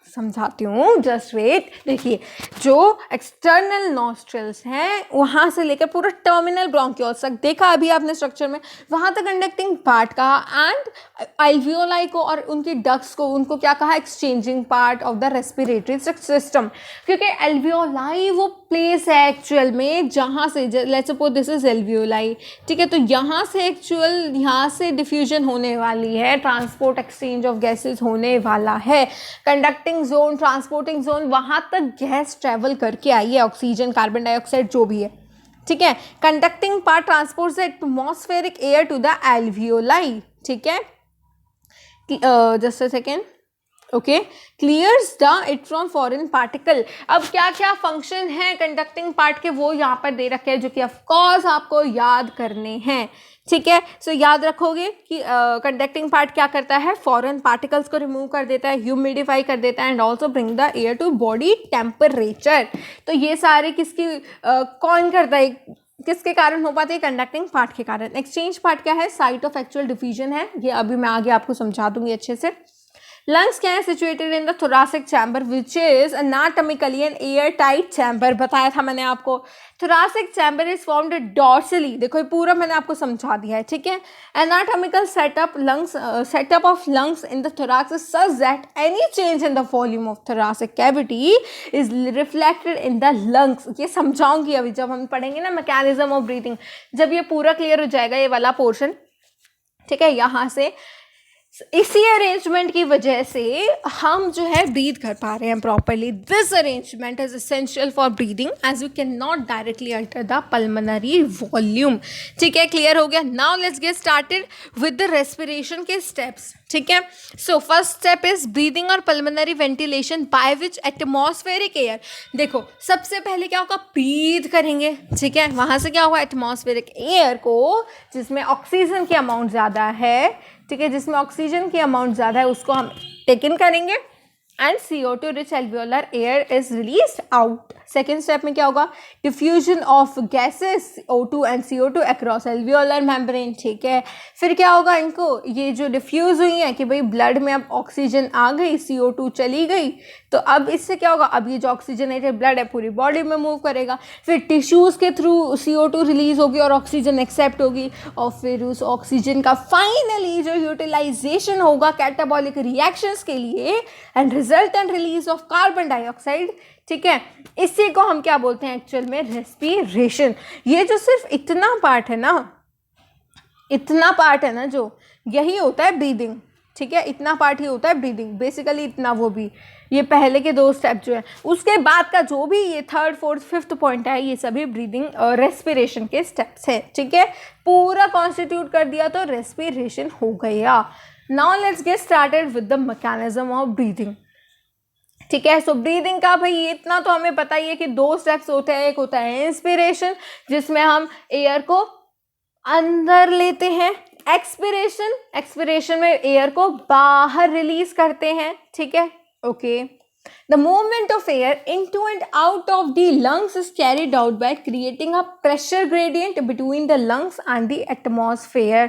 समझाती हूँ, just wait. देखिए, जो external nostrils हैं वहाँ से लेकर पूरा टर्मिनल ब्रोंकियोल्स तक देखा अभी आपने स्ट्रक्चर में, वहाँ तक कंडक्टिंग पार्ट कहा. एंड अल्वियोलाई को और उनकी डक्ट्स को, उनको क्या कहा? Exchanging part of the respiratory system. क्योंकि अल्वियोलाई वो प्लेस है एक्चुअल में जहाँ से, let's suppose this is alveoli. ठीक है, तो यहाँ से एक्चुअल यहाँ से डिफ्यूजन होने वाली है, ट्रांसपोर्ट एक्सचेंज ऑफ गैसेज होने वाला है. कंडक्टिंग जोन, ट्रांसपोर्टिंग जोन, वहां तक गैस ट्रेवल करके आई है, ऑक्सीजन, कार्बन डाइऑक्साइड जो भी है. ठीक है, conducting part transports the atmospheric air to the alveoli. ठीक है, just a second. Okay, clears the it from foreign particle. अब क्या क्या फंक्शन है कंडक्टिंग पार्ट के वो यहाँ पर दे रखे हैं, जो कि ऑफकोर्स आपको याद करने हैं। ठीक है, सो याद रखोगे कि कंडक्टिंग पार्ट क्या करता है, फॉरेन पार्टिकल्स को रिमूव कर देता है, ह्यूमिडिफाई कर देता है, and also bring the air to body temperature. तो ये सारे किसकी कौन करता है, किसके कारण हो पाते हैं, कंडक्टिंग पार्ट के कारण। एक्सचेंज पार्ट क्या है, साइट ऑफ एक्चुअल डिफ्यूजन है, ये अभी मैं आगे आपको समझा दूंगी अच्छे से। लंग्स क्या है, situated in the thoracic chamber which is anatomically an air tight chamber. बताया था मैंने आपको, thoracic chamber is formed dorsally. देखो ये पूरा मैंने आपको समझा दिया है, ठीक है। Anatomical setup of lungs in the thorax is such that any change in the volume of thoracic cavity is reflected in the lungs। ये समझाऊंगी अभी जब हम पढ़ेंगे ना मैकेनिज्म ऑफ ब्रीथिंग, जब ये पूरा क्लियर हो जाएगा ये वाला पोर्शन, ठीक है। यहाँ से इसी अरेंजमेंट की वजह से हम जो है ब्रीथ कर पा रहे हैं properly. This arrangement is essential for breathing as we can not directly alter the pulmonary volume. ठीक है, क्लियर हो गया। Now let's get started with the respiration के स्टेप्स। ठीक है, so first step is breathing और pulmonary ventilation by which atmospheric air. देखो सबसे पहले क्या होगा, ब्रीथ करेंगे, ठीक है। वहाँ से क्या होगा, एटमॉस्फेरिक एयर को, जिसमें ऑक्सीजन की अमाउंट ज़्यादा है, ठीक है, जिसमें ऑक्सीजन की अमाउंट ज़्यादा है, उसको हम टेक इन करेंगे and CO2 rich alveolar air is release out. Second step में क्या होगा, diffusion of gases O2 and CO2 across alveolar membrane. ठीक है, फिर क्या होगा, इनको ये जो डिफ्यूज हुई है कि भाई ब्लड में अब ऑक्सीजन आ गई, CO2 चली गई, तो अब इससे क्या होगा, अब ये जो ऑक्सीजनेटेड ब्लड है पूरी बॉडी में मूव करेगा, फिर टिश्यूज़ के थ्रू CO2 रिलीज होगी और ऑक्सीजन एक्सेप्ट होगी, और फिर उस ऑक्सीजन का फाइनली जो यूटिलाइजेशन होगा कैटाबॉलिक रिएक्शंस के लिए and resultant release of carbon dioxide. ठीक है, इसी को हम क्या बोलते हैं एक्चुअल में, रेस्पिरेशन। ये जो सिर्फ इतना पार्ट है ना, इतना पार्ट है ना, जो यही होता है ब्रीदिंग। ठीक है, इतना पार्ट ही होता है ब्रीदिंग, बेसिकली इतना, वो भी ये पहले के दो स्टेप जो है, उसके बाद का जो भी ये थर्ड फोर्थ फिफ्थ पॉइंट है, ये सभी ब्रीदिंग और रेस्पिरेशन के स्टेप्स हैं। ठीक है, पूरा कॉन्स्टिट्यूट कर दिया तो रेस्पिरेशन हो गया। Now let's get started with the mechanism of breathing. ठीक है, सो ब्रीदिंग का भाई ये इतना तो हमें पता ही है कि दो स्टेप्स होते हैं। एक होता है इंस्पिरेशन, जिसमें हम एयर को अंदर लेते हैं, एक्सपिरेशन में एयर को बाहर रिलीज करते हैं। ठीक है, okay. The movement of air into and out of the lungs is carried out by creating a pressure gradient between the lungs and the atmosphere।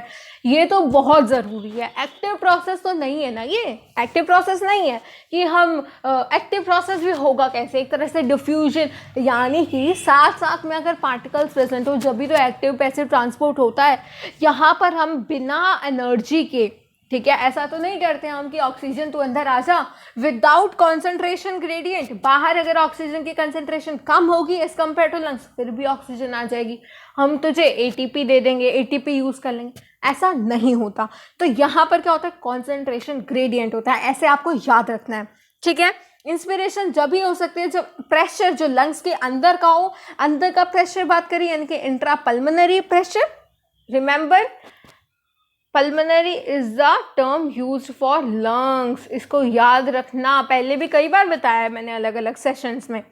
ये तो बहुत ज़रूरी है। एक्टिव प्रोसेस तो नहीं है ना, ये एक्टिव प्रोसेस नहीं है कि हम एक्टिव प्रोसेस भी होगा कैसे, एक तरह से डिफ्यूजन, यानी कि साथ साथ में अगर पार्टिकल्स प्रेजेंट हो जब भी तो एक्टिव पैसिव ट्रांसपोर्ट होता है। यहाँ पर हम बिना एनर्जी के, ठीक है, ऐसा तो नहीं करते हम कि ऑक्सीजन तू अंदर आ जा, विदाउट कॉन्सेंट्रेशन ग्रेडियंट। बाहर अगर ऑक्सीजन की कंसेंट्रेशन कम होगी एज कम्पेयर टू लंग्स, फिर भी ऑक्सीजन आ जाएगी, हम तुझे ATP दे देंगे, ATP यूज कर लेंगे, ऐसा नहीं होता। तो यहाँ पर क्या होता है, कॉन्सेंट्रेशन ग्रेडियंट होता है, ऐसे आपको याद रखना है। ठीक है, इंस्पिरेशन जब भी हो सकती है जब प्रेशर जो लंग्स के अंदर का हो, अंदर का प्रेशर बात करिए, यानी कि intra pulmonary pressure. Remember, pulmonary is the term used for lungs, इसको याद रखना, पहले भी कई बार बताया है मैंने अलग अलग सेशंस में।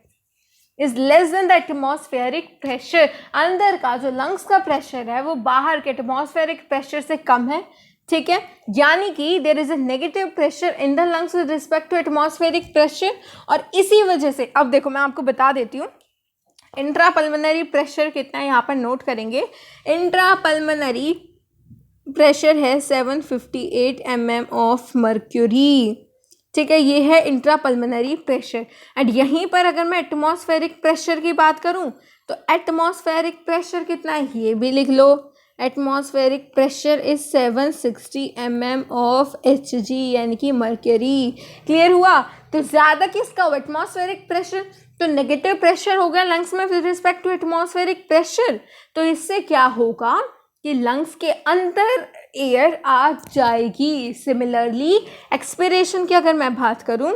Is less than the atmospheric pressure, अंदर का जो लंग्स का प्रेशर है वो बाहर के एटमॉस्फेरिक प्रेशर से कम है। ठीक है, यानी कि there is a negative pressure in the lungs with respect to atmospheric pressure. और इसी वजह से अब देखो मैं आपको बता देती हूँ, इंट्रा पल्मोनरी प्रेशर कितना है यहाँ पर नोट करेंगे। इंट्रा पल्मोनरी प्रेशर है 758 mm ऑफ मर्क्यूरी। ठीक है, ये है इंट्रा पल्मोनरी प्रेशर। एंड यहीं पर अगर मैं एटमॉस्फेरिक प्रेशर की बात करूं तो एटमॉस्फेरिक प्रेशर कितना है ये भी लिख लो। Atmospheric pressure is 760 mm of Hg, यानी कि मर्क्यूरी। क्लियर हुआ? तो ज़्यादा किसका हो, एटमॉस्फेरिक प्रेशर, तो नेगेटिव प्रेशर हो गया लंग्स में with respect to atmospheric pressure. तो इससे क्या होगा कि लंग्स के अंदर एयर आ जाएगी। सिमिलरली एक्सपिरेशन की अगर मैं बात करूं,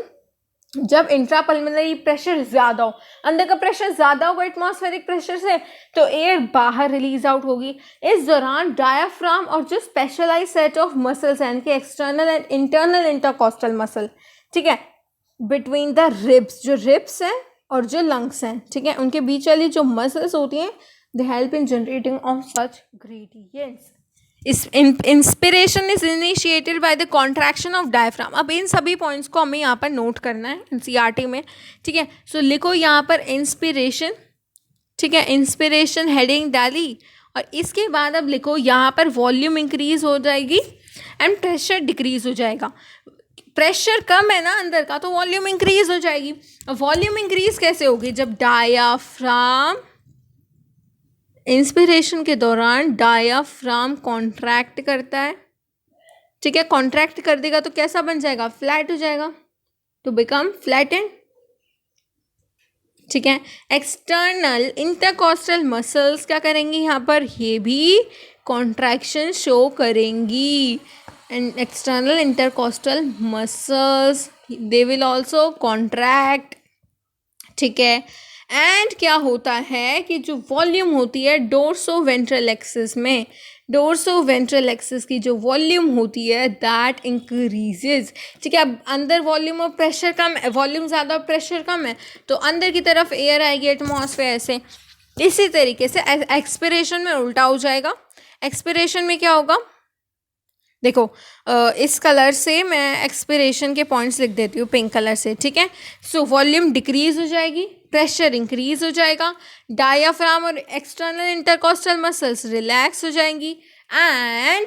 जब इंट्रा पल्मोनरी प्रेशर ज़्यादा हो, अंदर का प्रेशर ज़्यादा होगा एटमॉस्फेरिक प्रेशर से, तो एयर बाहर रिलीज आउट होगी। इस दौरान डायाफ्राम और जो स्पेशलाइज सेट ऑफ मसल्स हैं कि external and internal intercostal muscle, ठीक है, बिटवीन द रिब्स, जो रिब्स हैं और जो लंग्स हैं, ठीक है, उनके बीच वाली जो मसल्स होती हैं, they help in generating of such gradients. इस inspiration is initiated by the contraction of diaphragm. अब इन सभी पॉइंट्स को हमें यहाँ पर नोट करना है एनसीईआरटी में, ठीक है. सो लिखो यहाँ पर इंस्पिरेशन, ठीक है, इंस्पिरेशन हेडिंग डाली, और इसके बाद अब लिखो यहाँ पर वॉल्यूम इंक्रीज हो जाएगी एंड प्रेशर डिक्रीज हो जाएगा. प्रेशर कम है ना अंदर का, तो वॉल्यूम इंक्रीज हो जाएगी. वॉल्यूम इंक्रीज कैसे होगी? जब डायाफ्राम, इंस्पिरेशन के दौरान डायाफ्राम कॉन्ट्रैक्ट करता है, ठीक है. कॉन्ट्रैक्ट कर देगा तो कैसा बन जाएगा? फ्लैट हो जाएगा, टू बिकम फ्लैटेंड, ठीक है. एक्सटर्नल इंटरकॉस्टल मसल्स क्या करेंगी यहाँ पर? ये भी कॉन्ट्रैक्शन शो करेंगी. And external intercostal muscles they will also contract, ठीक है. एंड क्या होता है कि जो वॉल्यूम होती है डोर्सो वेंट्रल एक्सिस में, डोर्सो वेंट्रल एक्सिस की जो वॉल्यूम होती है दैट इंक्रीजेज, ठीक है. अब अंदर वॉल्यूम और प्रेशर कम है, वॉल्यूम ज़्यादा और प्रेशर कम है, तो अंदर की तरफ एयर आएगी एटमॉस्फेयर से. इसी तरीके से एक्सपिरेशन में उल्टा हो जाएगा. एक्सपिरेशन में क्या होगा? देखो, इस कलर से मैं एक्सपिरेशन के पॉइंट्स लिख देती हूँ पिंक कलर से, ठीक है. सो वॉल्यूम डिक्रीज हो जाएगी, प्रेशर इंक्रीज हो जाएगा, डायाफ्राम और एक्सटर्नल इंटरकॉस्टल मसल्स रिलैक्स हो जाएंगी, एंड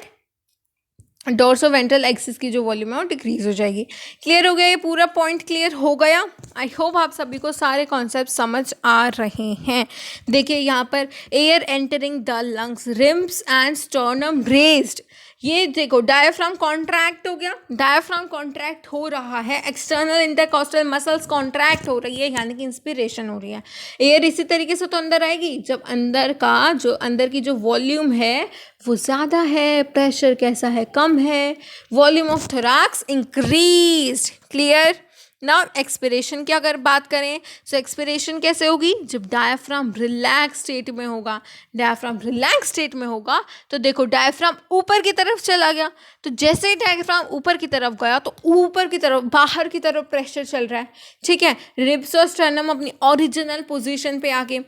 डोर्सोवेंट्रल एक्सिस की जो वॉल्यूम है वो डिक्रीज हो जाएगी. क्लियर हो गया? ये पूरा पॉइंट क्लियर हो गया. आई होप आप सभी को सारे कॉन्सेप्ट समझ आ रहे हैं. देखिए यहाँ पर air entering the lungs, RIMS and sternum raised. ये देखो डायाफ्राम कॉन्ट्रैक्ट हो गया, डायाफ्राम कॉन्ट्रैक्ट हो रहा है, एक्सटर्नल इंटरकॉस्टल मसल्स कॉन्ट्रैक्ट हो रही है, यानी कि इंस्पिरेशन हो रही है. एयर इसी तरीके से तो अंदर आएगी जब अंदर की जो वॉल्यूम है वो ज़्यादा है, प्रेशर कैसा है? कम है. Volume of thorax increase. Clear? Now expiration की अगर बात करें, सो एक्सपिरेशन कैसे होगी? जब डायाफ्राम रिलैक्स स्टेट में होगा. डायाफ्राम रिलैक्स स्टेट में होगा तो देखो डायाफ्राम ऊपर की तरफ चला गया, तो जैसे ही डायाफ्राम ऊपर की तरफ गया तो ऊपर की तरफ, बाहर की तरफ प्रेशर चल रहा है, ठीक है. रिब्स और स्टर्नम अपनी ओरिजिनल पोजीशन पे आके,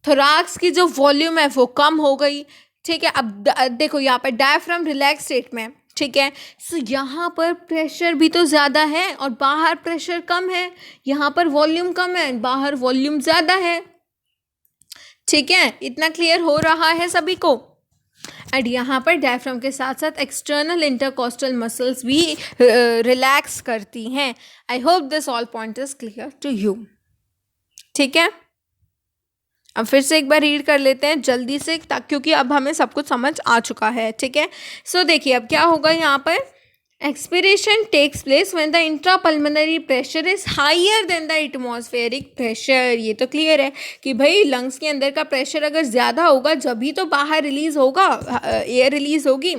थोरैक्स की जो वॉल्यूम है वो कम हो गई, ठीक है. अब देखो यहाँ पर डायाफ्राम रिलैक्स स्टेट में, ठीक है. सो यहाँ पर प्रेशर भी तो ज़्यादा है और बाहर प्रेशर कम है. यहाँ पर वॉल्यूम कम है, बाहर वॉल्यूम ज़्यादा है, ठीक है. इतना क्लियर हो रहा है सभी को? एंड यहाँ पर डायफ्राम के साथ साथ एक्सटर्नल इंटरकॉस्टल मसल्स भी रिलैक्स करती हैं. I hope this all point is clear to you, ठीक है. अब फिर से एक बार रीड कर लेते हैं जल्दी से, क्योंकि अब हमें सब कुछ समझ आ चुका है, ठीक है. सो देखिए अब क्या होगा यहाँ पर. Expiration takes place when the intrapulmonary pressure is higher than the atmospheric pressure. ये तो क्लियर है कि भाई लंग्स के अंदर का प्रेशर अगर ज़्यादा होगा जब ही तो बाहर रिलीज होगा, एयर रिलीज होगी.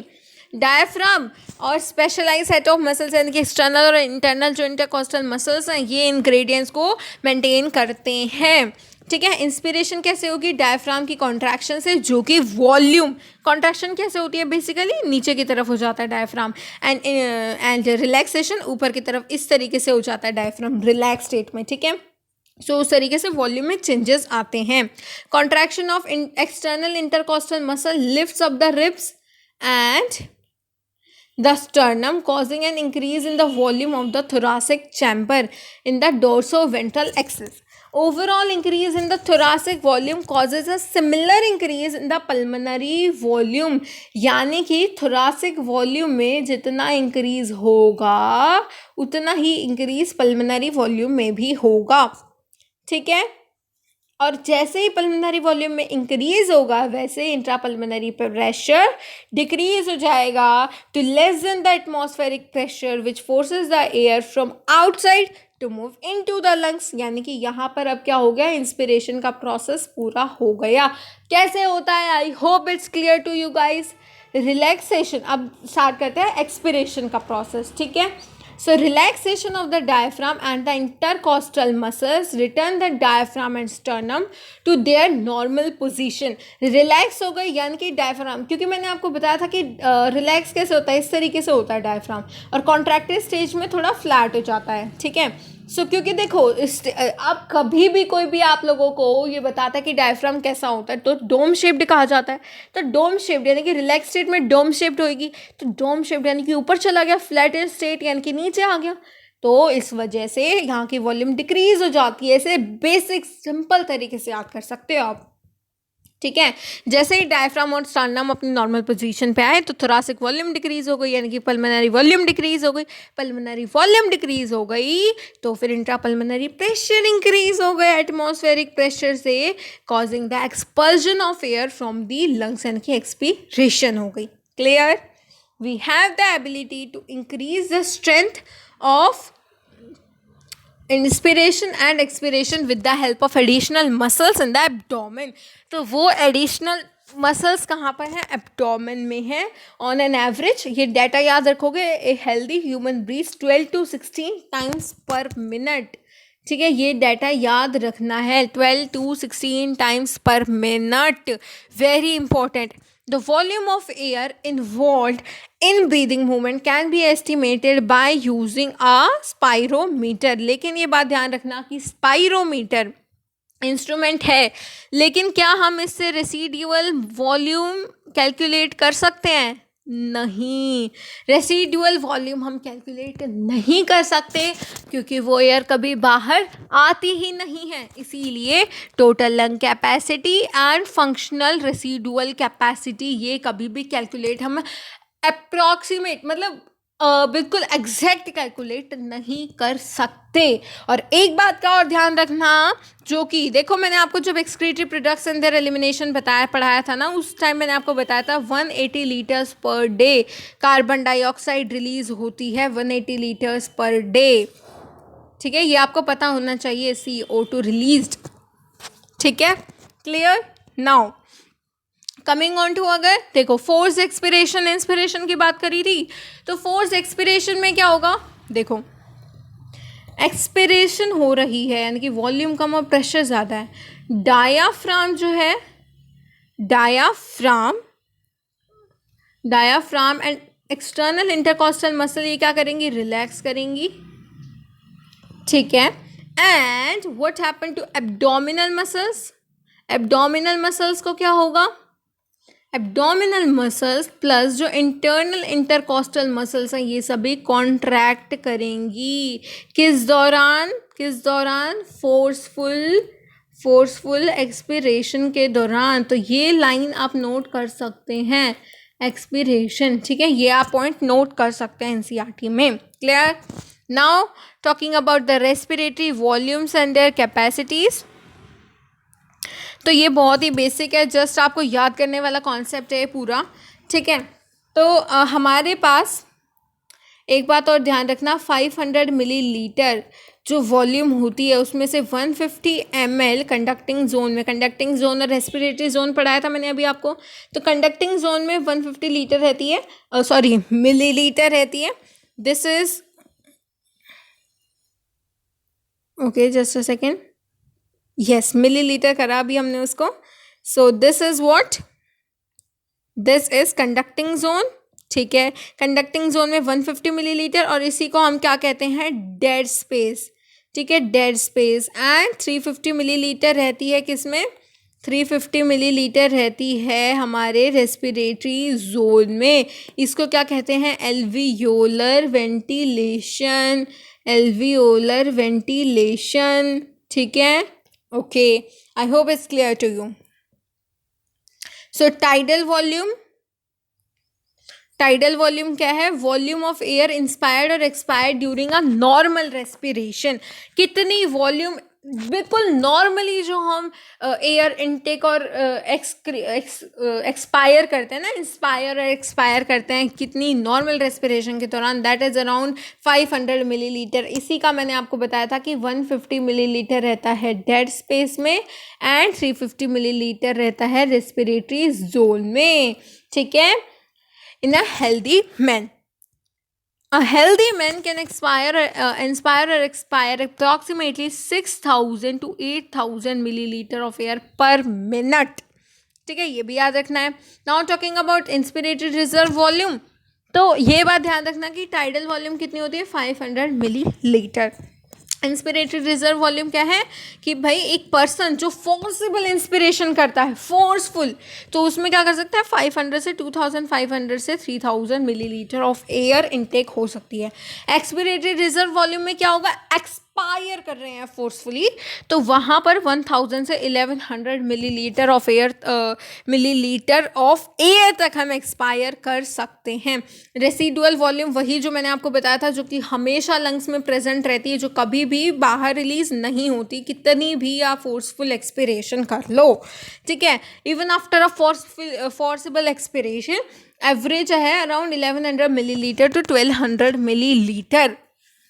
डायफ्राम और स्पेशलाइज सेट ऑफ मसल्स यानी कि एक्सटर्नल और इंटरनल जो इंटरकॉस्टल मसल्स हैं ये इंग्रेडिएंट्स को मेंटेन करते हैं, ठीक है. इंस्पिरेशन कैसे होगी? डायफ्राम की कॉन्ट्रैक्शन से, जो कि वॉल्यूम कॉन्ट्रैक्शन कैसे होती है? बेसिकली नीचे की तरफ हो जाता है डायफ्राम, एंड रिलैक्सेशन ऊपर की तरफ. इस तरीके से हो जाता है डायफ्राम रिलैक्स स्टेट में, ठीक है. सो उस तरीके से वॉल्यूम में चेंजेस आते हैं. Contraction of external intercostal muscle lifts up the ribs and the sternum, causing an increase in the volume of the thoracic chamber in the dorsoventral axis. Overall increase in the thoracic volume causes a similar increase in the pulmonary volume. यानी कि thoracic volume में जितना increase होगा उतना ही increase pulmonary volume में भी होगा, ठीक है. और जैसे ही पल्मोनरी वॉल्यूम में इंक्रीज होगा वैसे ही इंट्रापल्मोनरी प्रेशर डिक्रीज हो जाएगा to less than the atmospheric pressure which forces the air from outside to move into the lungs. यानी कि यहाँ पर अब क्या हो गया? इंस्पिरेशन का प्रोसेस पूरा हो गया. कैसे होता है? I hope it's clear to you guys. Relaxation. अब स्टार्ट करते हैं एक्सपिरेशन का प्रोसेस, ठीक है. So relaxation of the diaphragm and the intercostal muscles return the diaphragm and sternum to their normal position. Relax हो गई यानी कि डायफ्राम, क्योंकि मैंने आपको बताया था कि रिलैक्स कैसे होता है, इस तरीके से होता है डायफ्राम, और कॉन्ट्रैक्टेड स्टेज में थोड़ा फ्लैट हो जाता है, ठीक है. सो क्योंकि देखो अब कभी भी कोई भी आप लोगों को ये बताता है कि डायफ्राम कैसा होता है तो डोम शेप्ड कहा जाता है. तो डोम शेप्ड यानी कि रिलैक्स स्टेट में डोम शेप्ड होगी, तो डोम शेप्ड यानी कि ऊपर चला गया, फ्लैट स्टेट यानी कि नीचे आ गया. तो इस वजह से यहाँ की वॉल्यूम डिक्रीज हो जाती है. ऐसे बेसिक सिंपल तरीके से याद कर सकते हो आप, ठीक है. जैसे ही डायफ्राम और स्टर्नम अपनी नॉर्मल पोजीशन पे आए तो थोरासिक वॉल्यूम डिक्रीज हो गई यानी कि पल्मोनरी वॉल्यूम डिक्रीज हो गई. पल्मोनरी वॉल्यूम डिक्रीज हो गई तो फिर इंट्रापल्मोनरी प्रेशर इंक्रीज हो गया एटमॉस्फेरिक प्रेशर से, causing the expulsion of air from the lungs यानी कि एक्सपीरेशन हो गई. Clear. We have the ability to increase the strength of inspiration and expiration with the help of additional muscles in the abdomen. तो वो additional muscles कहाँ पर हैं, abdomen में है. ऑन एन एवरेज ये डाटा याद रखोगे, a healthy human breaths 12 to 16 times per minute. ठीक है, ये डाटा याद रखना है, 12 to 16 times per minute. Very important. The volume of air involved in breathing movement can be estimated by using a spirometer. लेकिन ये बात ध्यान रखना कि स्पाइरोमीटर इंस्ट्रूमेंट है, लेकिन क्या हम इससे रेसिडुअल वॉल्यूम कैलकुलेट कर सकते हैं? नहीं, रेसिडुअल वॉल्यूम हम कैलकुलेट नहीं कर सकते क्योंकि वो एयर कभी बाहर आती ही नहीं है. इसीलिए total lung capacity and functional residual capacity ये कभी भी कैलकुलेट हम अप्रॉक्सीमेट मतलब बिल्कुल एग्जैक्ट कैलकुलेट नहीं कर सकते. और एक बात का और ध्यान रखना, जो कि देखो मैंने आपको जब excretory products and their elimination पढ़ाया था ना, उस टाइम मैंने आपको बताया था 180 litres per day carbon dioxide release होती है, 180 लीटर्स पर डे. ठीक है, ये आपको पता होना चाहिए, CO2 रिलीज्ड. ठीक है, clear. Now coming on to, अगर देखो फोर्स एक्सपिरेशन इंस्पिरेशन की बात करी थी, तो फोर्स एक्सपिरेशन में क्या होगा, देखो एक्सपिरेशन हो रही है यानी कि वॉल्यूम कम और प्रेशर ज़्यादा है. डायाफ्राम जो है, diaphragm and external intercostal muscle ये क्या करेंगी, रिलैक्स करेंगी. ठीक है. And what happen to abdominal muscles, abdominal muscles को क्या होगा, एब्डोमिनल मसल्स प्लस जो इंटरनल इंटरकॉस्टल मसल्स हैं ये सभी कॉन्ट्रैक्ट करेंगी. किस दौरान, फोर्सफुल एक्सपिरेशन के दौरान. तो ये लाइन आप नोट कर सकते हैं, एक्सपिरेशन. ठीक है, ये आप पॉइंट नोट कर सकते हैं NCERT में. Clear. Now talking about the respiratory volumes and their capacities. तो ये बहुत ही बेसिक है, जस्ट आपको याद करने वाला कॉन्सेप्ट है पूरा. ठीक है, तो हमारे पास एक बात और ध्यान रखना, 500 मिलीलीटर जो वॉल्यूम होती है उसमें से 150 ml कंडक्टिंग जोन में, कंडक्टिंग जोन और रेस्पिरेटरी जोन पढ़ाया था मैंने अभी आपको. तो कंडक्टिंग जोन में 150 लीटर रहती है, मिलीलीटर रहती है. This is okay, just a second. Yes, millilitre करा भी हमने उसको. So this is what, this is conducting zone. ठीक है, कंडक्टिंग जोन में 150 मिलीलीटर और इसी को हम क्या कहते हैं, डेड स्पेस. ठीक है, डेड स्पेस. एंड 350 मिलीलीटर रहती है किसमें, 350 मिलीलीटर रहती है हमारे रेस्पिरेटरी जोन में. इसको क्या कहते हैं, एल्वियोलर वेंटिलेशन, एल्वियोलर वेंटिलेशन. ठीक है, okay, I hope it's clear to you. So tidal volume क्या है, वॉल्यूम ऑफ एयर इंस्पायर्ड और expired during a normal respiration. कितनी वॉल्यूम बिल्कुल नॉर्मली जो हम एयर इनटेक और एक्सपायर करते हैं ना, इंस्पायर और एक्सपायर करते हैं कितनी नॉर्मल रेस्पिरेशन के दौरान, दैट इज़ अराउंड 500 मिलीलीटर. इसी का मैंने आपको बताया था कि 150 मिलीलीटर रहता है डेड स्पेस में एंड 350 मिलीलीटर रहता है रेस्पिरेटरी जोन में. ठीक है, in a healthy man. A healthy man can inspire or expire approximately 6,000 to 8,000 milliliter of air per minute. ठीक है, ये भी याद रखना है. Now talking about inspirated reserve volume, तो ये बात ध्यान रखना कि टाइडल वॉल्यूम कितनी होती है, 500 मिलीलीटर. इंस्पिरेटेड रिजर्व वॉल्यूम क्या है कि भाई एक पर्सन जो फोर्सिबल इंस्पिरेशन करता है, फोर्सफुल, तो उसमें क्या कर सकता है, 500 से 2500 से 3000 मिलीलीटर ऑफ एयर इनटेक हो सकती है. एक्सपिरेटेड रिजर्व वॉल्यूम में क्या होगा, एक्सपायर कर रहे हैं फोर्सफुली, तो वहाँ पर 1000 से 1100 मिलीलीटर ऑफ एयर तक हम एक्सपायर कर सकते हैं. रेसिडुअल वॉल्यूम वही जो मैंने आपको बताया था, जो कि हमेशा लंग्स में प्रेजेंट रहती है, जो कभी भी बाहर रिलीज नहीं होती, कितनी भी आप फोर्सफुल एक्सपिरेशन कर लो. ठीक है, even after a forcible expiration average है around 1100 millilitre to 1200 millilitre.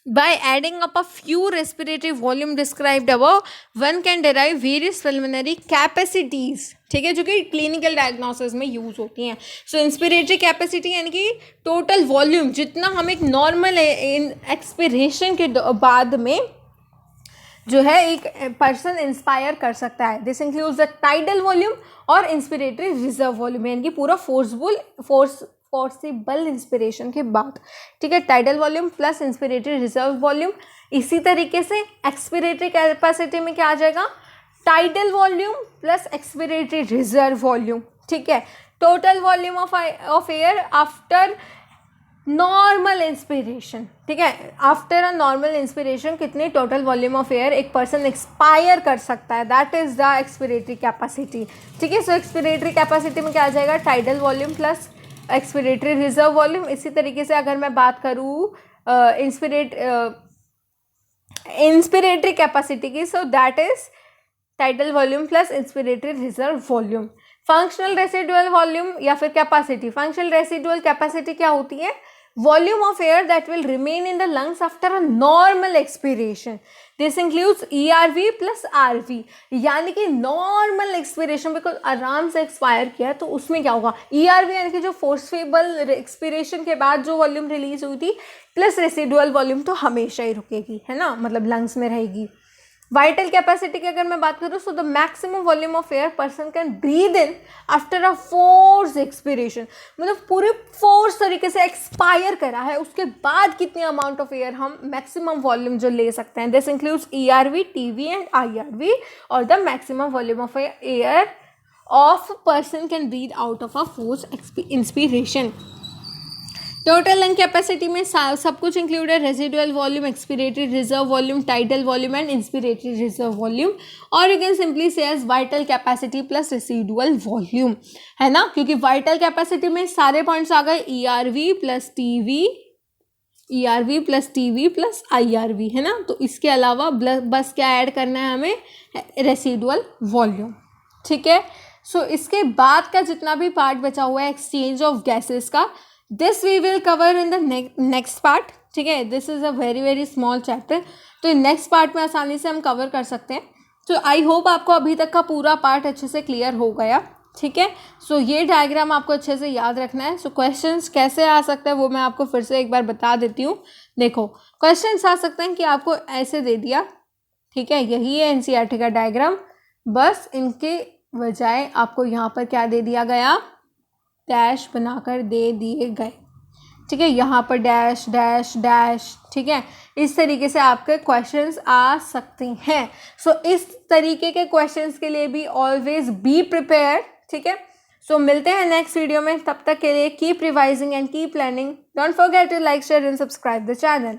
By adding up a few respiratory volume described above, one can derive various pulmonary capacities. ठीक है, जो कि क्लिनिकल डायग्नोसिस में यूज होती हैं. सो इंस्पिरेटरी कैपेसिटी यानी कि टोटल वॉल्यूम जितना हम एक नॉर्मल एक्सपिरेशन के बाद में जो है एक पर्सन इंस्पायर कर सकता है. This includes the tidal volume और इंस्पिरेटरी रिजर्व वॉल्यूम, यानी कि पूरा फोर्सिबल इंस्पिरेशन के बाद. ठीक है, tidal volume plus inspiratory reserve volume. इसी तरीके से एक्सपिरेटरी कैपेसिटी में क्या आ जाएगा, tidal volume plus expiratory reserve volume. ठीक है, total volume of air after normal inspiration. ठीक है, आफ्टर अ नॉर्मल इंस्पिरेशन कितनी टोटल वॉल्यूम ऑफ एयर एक पर्सन एक्सपायर कर सकता है, that is the expiratory capacity. ठीक है, सो एक्सपिरेटरी कैपेसिटी में क्या आ जाएगा, tidal volume plus expiratory reserve volume. इसी तरीके से अगर मैं बात करूँ इंस्पिरेटरी कैपेसिटी की, so that is tidal volume plus inspiratory reserve volume. Functional residual volume या फिर कैपेसिटी. फंक्शनल रेसिडुअल कैपेसिटी क्या होती है, volume of air that will remain in the lungs after a normal expiration. This includes ERV plus RV, यानी कि normal expiration बिल्कुल आराम से एक्सपायर किया तो उसमें क्या होगा, ERV यानी कि जो फोर्सफेबल एक्सपिरेशन के बाद जो वॉल्यूम रिलीज हुई थी, प्लस रेसिडुअल वॉल्यूम तो हमेशा ही रुकेगी, है ना, मतलब लंग्स में रहेगी. वाइटल कैपेसिटी की अगर मैं बात करूँ, so the maximum volume of air person can breathe in after a force expiration, मतलब पूरे फोर्स तरीके से एक्सपायर करा है उसके बाद कितनी अमाउंट ऑफ एयर हम मैक्सिमम वॉल्यूम जो ले सकते हैं. This includes ERV, TV and IRV, और the maximum volume of air of person can breathe out of a force inspiration. Total lung capacity में सब कुछ इंक्लूड है, residual volume, expiratory reserve volume, tidal volume and inspiratory reserve volume, और you can simply say as vital capacity plus residual volume, है ना, क्योंकि vital capacity में सारे पॉइंट्स आ गए, ERV plus TV plus IRV, है ना. तो इसके अलावा बस क्या ऐड करना है हमें, रेसिडुअल वॉल्यूम. ठीक है, सो इसके बाद का जितना भी पार्ट बचा हुआ है एक्सचेंज ऑफ गैसेस का, this we will cover in the next part. ठीक है, this is a very small chapter, तो नेक्स्ट पार्ट में आसानी से हम कवर कर सकते हैं. तो आई होप आपको अभी तक का पूरा पार्ट अच्छे से क्लियर हो गया. ठीक है, सो ये डायग्राम आपको अच्छे से याद रखना है. सो क्वेश्चंस कैसे आ सकते हैं वो मैं आपको फिर से एक बार बता देती हूँ. देखो, क्वेश्चंस आ सकते हैं कि आपको ऐसे दे दिया, ठीक है, यही है NCERT का डायग्राम, बस इनके बजाय आपको यहाँ पर क्या दे दिया गया, डैश बनाकर दे दिए गए. ठीक है, यहाँ पर डैश डैश डैश. ठीक है, इस तरीके से आपके क्वेश्चंस आ सकते हैं. सो इस तरीके के क्वेश्चंस के लिए भी ऑलवेज बी प्रिपेयर्ड. ठीक है, सो मिलते हैं नेक्स्ट वीडियो में. तब तक के लिए keep revising and keep learning. Don't forget to like, share and subscribe the channel.